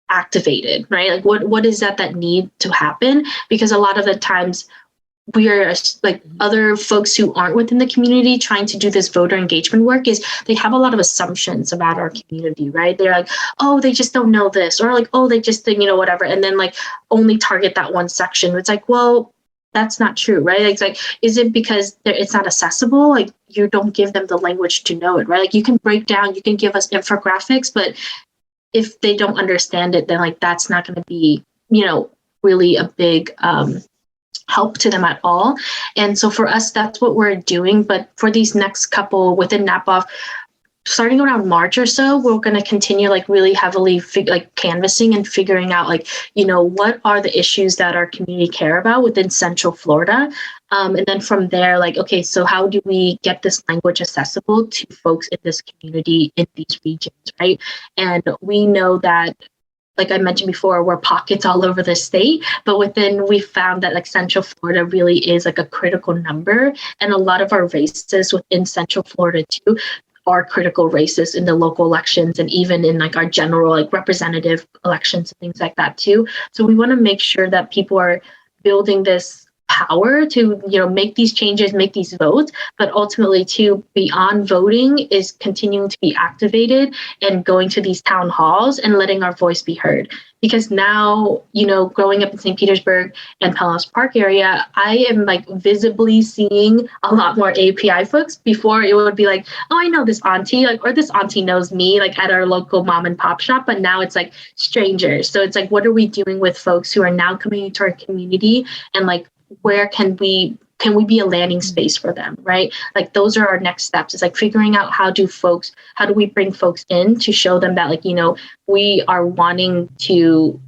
Speaker 2: activated, right? Like what is that need to happen? Because a lot of the times we are like other folks who aren't within the community trying to do this voter engagement work, is they have a lot of assumptions about our community, right? They're like, oh, they just don't know this, or like, oh, they just, whatever. And then like only target that one section. It's like, well, that's not true, right? It's like, is it because it's not accessible? Like you don't give them the language to know it, right? Like you can break down, you can give us infographics, but if they don't understand it, then like that's not going to be, really a big help to them at all. And so for us, that's what we're doing. But for these next couple within NAPAWF, starting around March or so, we're going to continue like really heavily canvassing and figuring out like, what are the issues that our community care about within Central Florida. And then from there, like, okay, so how do we get this language accessible to folks in this community in these regions, right? And we know that, like I mentioned before, we're pockets all over the state, but we found that like Central Florida really is like a critical number. And a lot of our races within Central Florida too are critical races in the local elections and even in like our general like representative elections and things like that too. So we want to make sure that people are building this power to make these changes, make these votes, but ultimately to beyond voting is continuing to be activated and going to these town halls and letting our voice be heard. Because now, growing up in St. Petersburg and Palos Park area, I am like visibly seeing a lot more API folks. Before it would be like, oh, I know this auntie, like, or this auntie knows me, like at our local mom and pop shop. But now it's like strangers. So it's like, what are we doing with folks who are now coming into our community, and like, where can we be a landing space for them, right? Like those are our next steps. It's like figuring out how do we bring folks in to show them that like, we are wanting to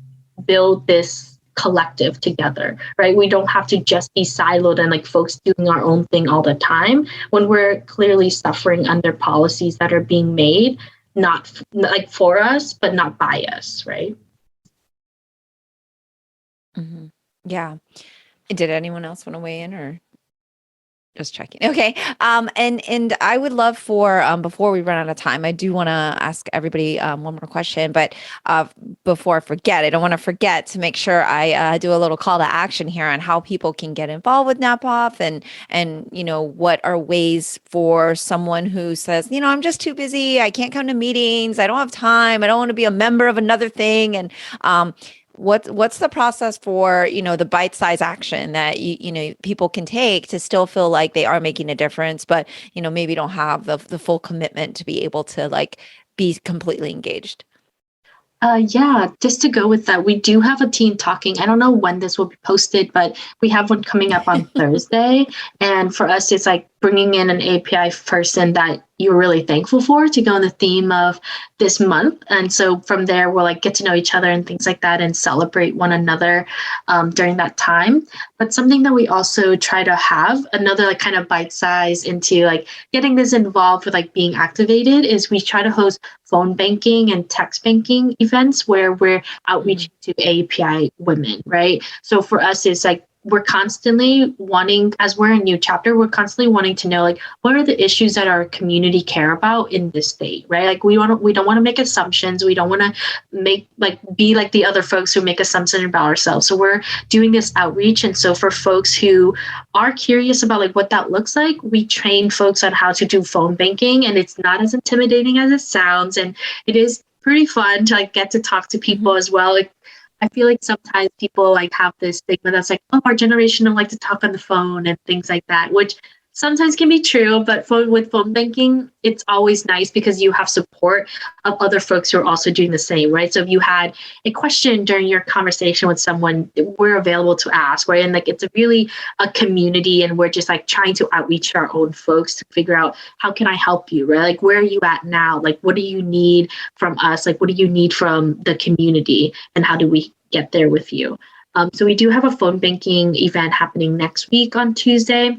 Speaker 2: build this collective together, right? We don't have to just be siloed and like folks doing our own thing all the time when we're clearly suffering under policies that are being made, not like for us, but not by us, right?
Speaker 1: Mm-hmm. Yeah. Did anyone else want to weigh in, or Just checking. Okay. And I would love for before we run out of time, I do want to ask everybody one more question, but before I forget, I don't want to forget to make sure I do a little call to action here on how people can get involved with NAPAWF and what are ways for someone who says, I'm just too busy, I can't come to meetings, I don't have time, I don't want to be a member of another thing, and what's the process for the bite-sized action that people can take to still feel like they are making a difference, but maybe don't have the full commitment to be able to be completely engaged?
Speaker 2: Yeah, just to go with that, we do have a team talking. I don't know when this will be posted, but we have one coming up on Thursday. And for us, it's like bringing in an API person that you're really thankful for to go on the theme of this month. And so from there, we'll get to know each other and things like that and celebrate one another during that time. But something that we also try to have another kind of bite size into getting this involved with being activated is we try to host phone banking and text banking events where we're outreaching to API women, right? So for us, it's we're constantly wanting, as we're a new chapter, we're constantly wanting to know what are the issues that our community care about in this state, right? We don't want to make assumptions. We don't want to make be like the other folks who make assumptions about ourselves. So we're doing this outreach. And so for folks who are curious about what that looks like, we train folks on how to do phone banking, and it's not as intimidating as it sounds. And it is pretty fun to get to talk to people as well. I feel sometimes people have this stigma that's oh, our generation don't like to talk on the phone and things like that, which sometimes can be true. But with phone banking, it's always nice because you have support of other folks who are also doing the same, right? So if you had a question during your conversation with someone, we're available to ask, right? And it's really a community, and we're just trying to outreach our own folks to figure out how can I help you, right? Where are you at now? What do you need from us? What do you need from the community, and how do we get there with you? So we do have a phone banking event happening next week on Tuesday.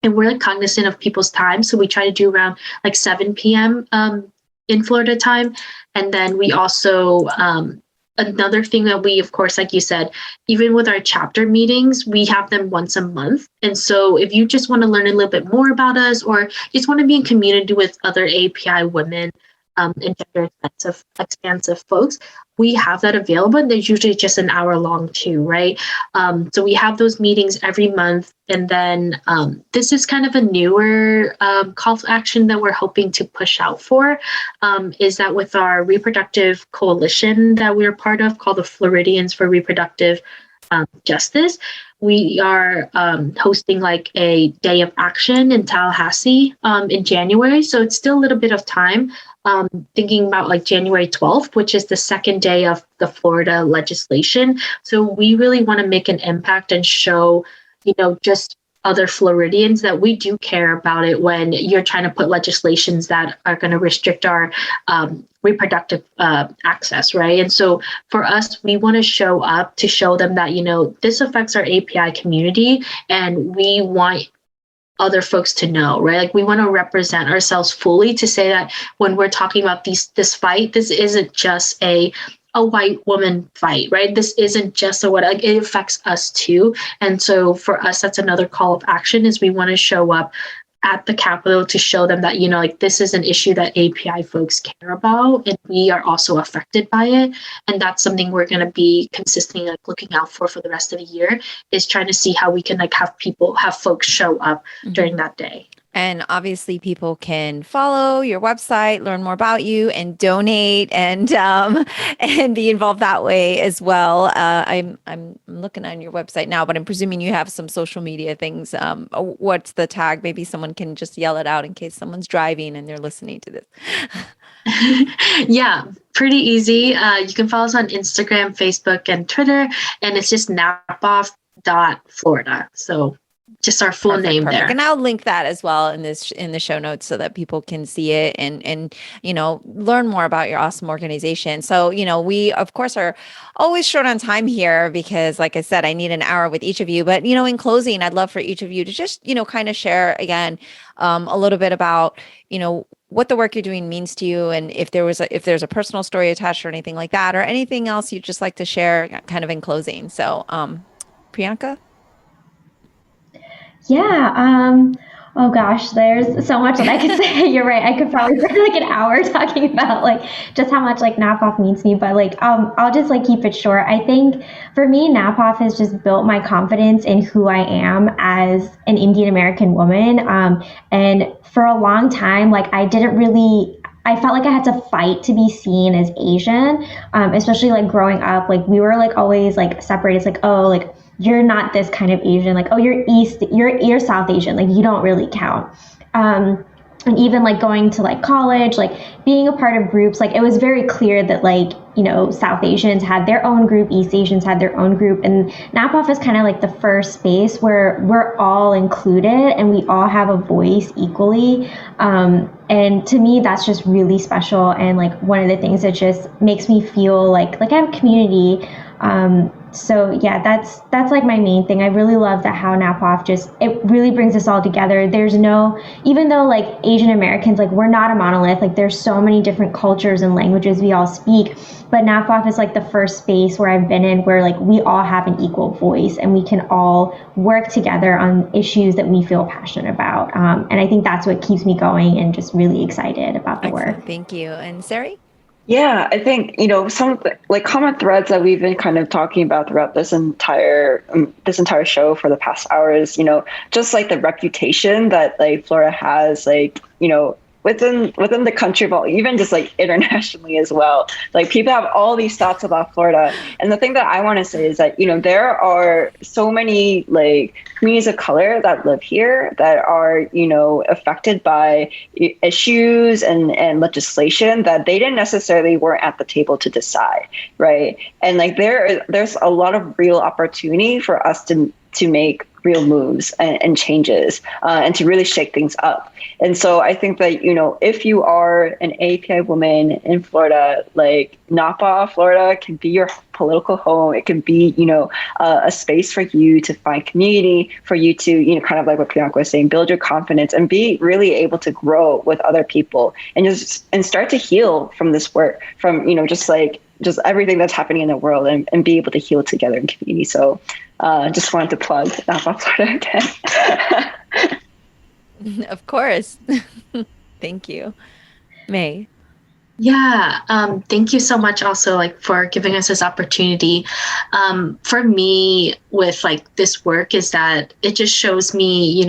Speaker 2: And we're cognizant of people's time. So we try to do around 7 p.m. In Florida time. And then we also, another thing that we, of course, like you said, even with our chapter meetings, we have them once a month. And so if you just want to learn a little bit more about us, or just want to be in community with other API women and gender expansive folks, we have that available. And there's usually just an hour long too, right? So we have those meetings every month. And then this is kind of a newer call to action that we're hoping to push out for, is that with our reproductive coalition that we're part of called the Floridians for Reproductive Justice, we are hosting a day of action in Tallahassee in January. So it's still a little bit of time. Thinking about January 12th, which is the second day of the Florida legislation. So we really want to make an impact and show, just other Floridians that we do care about it when you're trying to put legislations that are going to restrict our reproductive access, right? And so for us, we want to show up to show them that, this affects our API community, and we want other folks to know, right? We want to represent ourselves fully to say that when we're talking about this fight, this isn't just a white woman fight, right? This isn't just it affects us too. And so for us, that's another call of action, is we want to show up at the Capitol to show them that, this is an issue that API folks care about, and we are also affected by it. And that's something we're going to be consistently looking out for the rest of the year, is trying to see how we can have folks show up during that day.
Speaker 1: And obviously people can follow your website, learn more about you, and donate and be involved that way as well. I'm looking on your website now, but I'm presuming you have some social media things. What's the tag? Maybe someone can just yell it out in case someone's driving and they're listening to this.
Speaker 2: Yeah, pretty easy. You can follow us on Instagram, Facebook, and Twitter, and it's just NAPAWF.Florida. So just our full name there.
Speaker 1: And I'll link that as well in the show notes so that people can see it and learn more about your awesome organization. So, we of course are always short on time here because, like I said, I need an hour with each of you. But, in closing, I'd love for each of you to just, kind of share again a little bit about, what the work you're doing means to you, and if there's a personal story attached or anything like that, or anything else you'd just like to share kind of in closing. So, Priyanka?
Speaker 4: Yeah. Oh gosh, there's so much that I could say. You're right. I could probably spend like an hour talking about like just how much like NAPAWF means to me, but like I'll just like keep it short. I think for me, NAPAWF has just built my confidence in who I am as an Indian American woman. And for a long time, like I felt like I had to fight to be seen as Asian, especially like growing up. Like we were like always like separated. It's like, oh, like you're not this kind of Asian. Like, oh, you're South Asian. Like you don't really count. And even like going to like college, like being a part of groups, like it was very clear that like, you know, South Asians had their own group, East Asians had their own group, and NAPAWF is kind of like the first space where we're all included and we all have a voice equally. And to me, that's just really special. And like one of the things that just makes me feel like I have a community. So yeah, that's like my main thing. I really love that how NAPAWF it really brings us all together. There's no, even though like Asian Americans, like we're not a monolith, like there's so many different cultures and languages we all speak, but NAPAWF is like the first space where I've been in where like we all have an equal voice and we can all work together on issues that we feel passionate about. And I think that's what keeps me going and just really excited about the work.
Speaker 1: Thank you. And Sari?
Speaker 3: Yeah, I think, some like common threads that we've been kind of talking about throughout this entire show for the past hours, just like the reputation that like Florida has, like, within the country, but even just like internationally as well. Like people have all these thoughts about Florida. And the thing that I want to say is that, there are so many like communities of color that live here that are, affected by issues and legislation that they didn't necessarily weren't at the table to decide. Right. And like there's a lot of real opportunity for us to make real moves and changes and to really shake things up. And so I think that, if you are an AAPI woman in Florida, like NAPA, Florida can be your political home. It can be, a space for you to find community, for you to, kind of like what Priyanka was saying, build your confidence and be really able to grow with other people and start to heal from this work, from, just everything that's happening in the world and be able to heal together in community. So just wanted to plug NAPA Florida again.
Speaker 1: Of course. Thank you. May.
Speaker 2: Yeah, thank you so much also like for giving us this opportunity. For me with like this work is that it just shows me,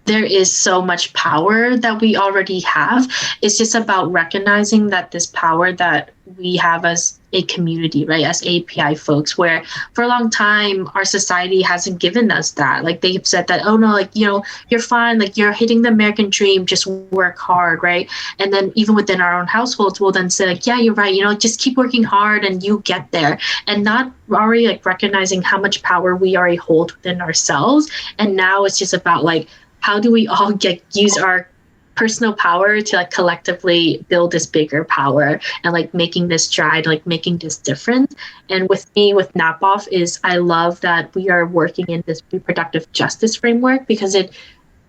Speaker 2: there is so much power that we already have. It's just about recognizing that this power that we have as a community, right, as API folks, where for a long time, our society hasn't given us that. Like they've said that, oh no, like, you're fine, like you're hitting the American dream, just work hard, right? And then even within our own households, we'll then say like, yeah, you're right, just keep working hard and you get there. And not already like recognizing how much power we already hold within ourselves. And now it's just about like, how do we all use our personal power to like collectively build this bigger power and like making this stride, like making this difference. And with me, with NAPAWF is I love that we are working in this reproductive justice framework because it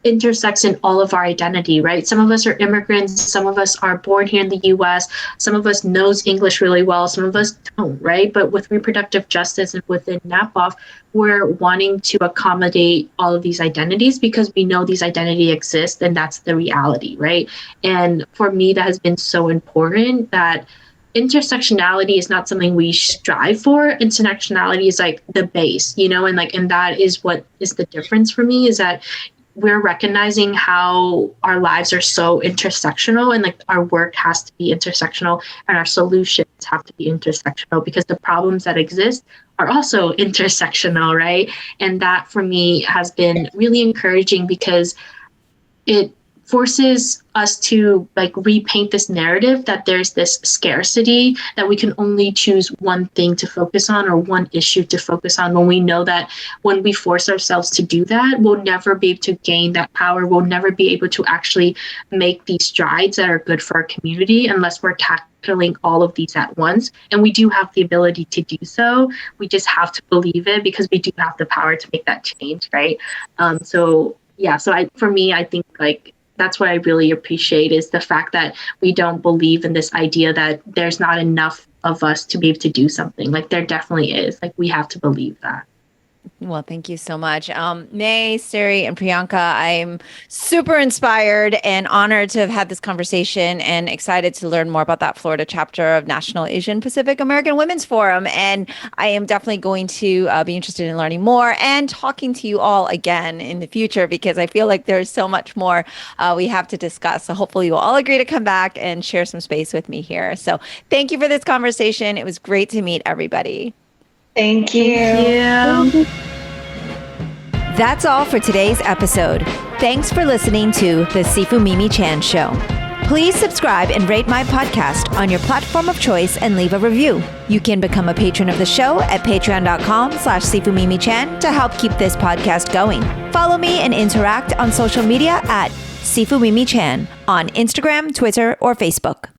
Speaker 2: intersects in all of our identity, right? Some of us are immigrants, some of us are born here in the US, some of us knows English really well, some of us don't, right? But with reproductive justice and within NAPAWF, we're wanting to accommodate all of these identities because we know these identities exist and that's the reality, right? And for me, that has been so important that intersectionality is not something we strive for. Intersectionality is like the base, and that is what is the difference for me is that we're recognizing how our lives are so intersectional and like our work has to be intersectional and our solutions have to be intersectional because the problems that exist are also intersectional, right? And that for me has been really encouraging because it forces us to like repaint this narrative that there's this scarcity that we can only choose one thing to focus on or one issue to focus on when we know that when we force ourselves to do that, we'll never be able to gain that power. We'll never be able to actually make these strides that are good for our community unless we're tackling all of these at once. And we do have the ability to do so. We just have to believe it because we do have the power to make that change, right? So for me, I think like that's what I really appreciate is the fact that we don't believe in this idea that there's not enough of us to be able to do something. Like there definitely is. Like we have to believe that.
Speaker 1: Well, thank you so much. May, Siri, and Priyanka, I'm super inspired and honored to have had this conversation and excited to learn more about that Florida chapter of National Asian Pacific American Women's Forum. And I am definitely going to be interested in learning more and talking to you all again in the future, because I feel like there's so much more we have to discuss. So hopefully you'll all agree to come back and share some space with me here. So thank you for this conversation. It was great to meet everybody.
Speaker 3: Thank you.
Speaker 2: Thank you.
Speaker 1: That's all for today's episode. Thanks for listening to The Sifu Mimi Chan Show. Please subscribe and rate my podcast on your platform of choice and leave a review. You can become a patron of the show at patreon.com/SifuMimiChan to help keep this podcast going. Follow me and interact on social media at Sifu Mimi Chan on Instagram, Twitter, or Facebook.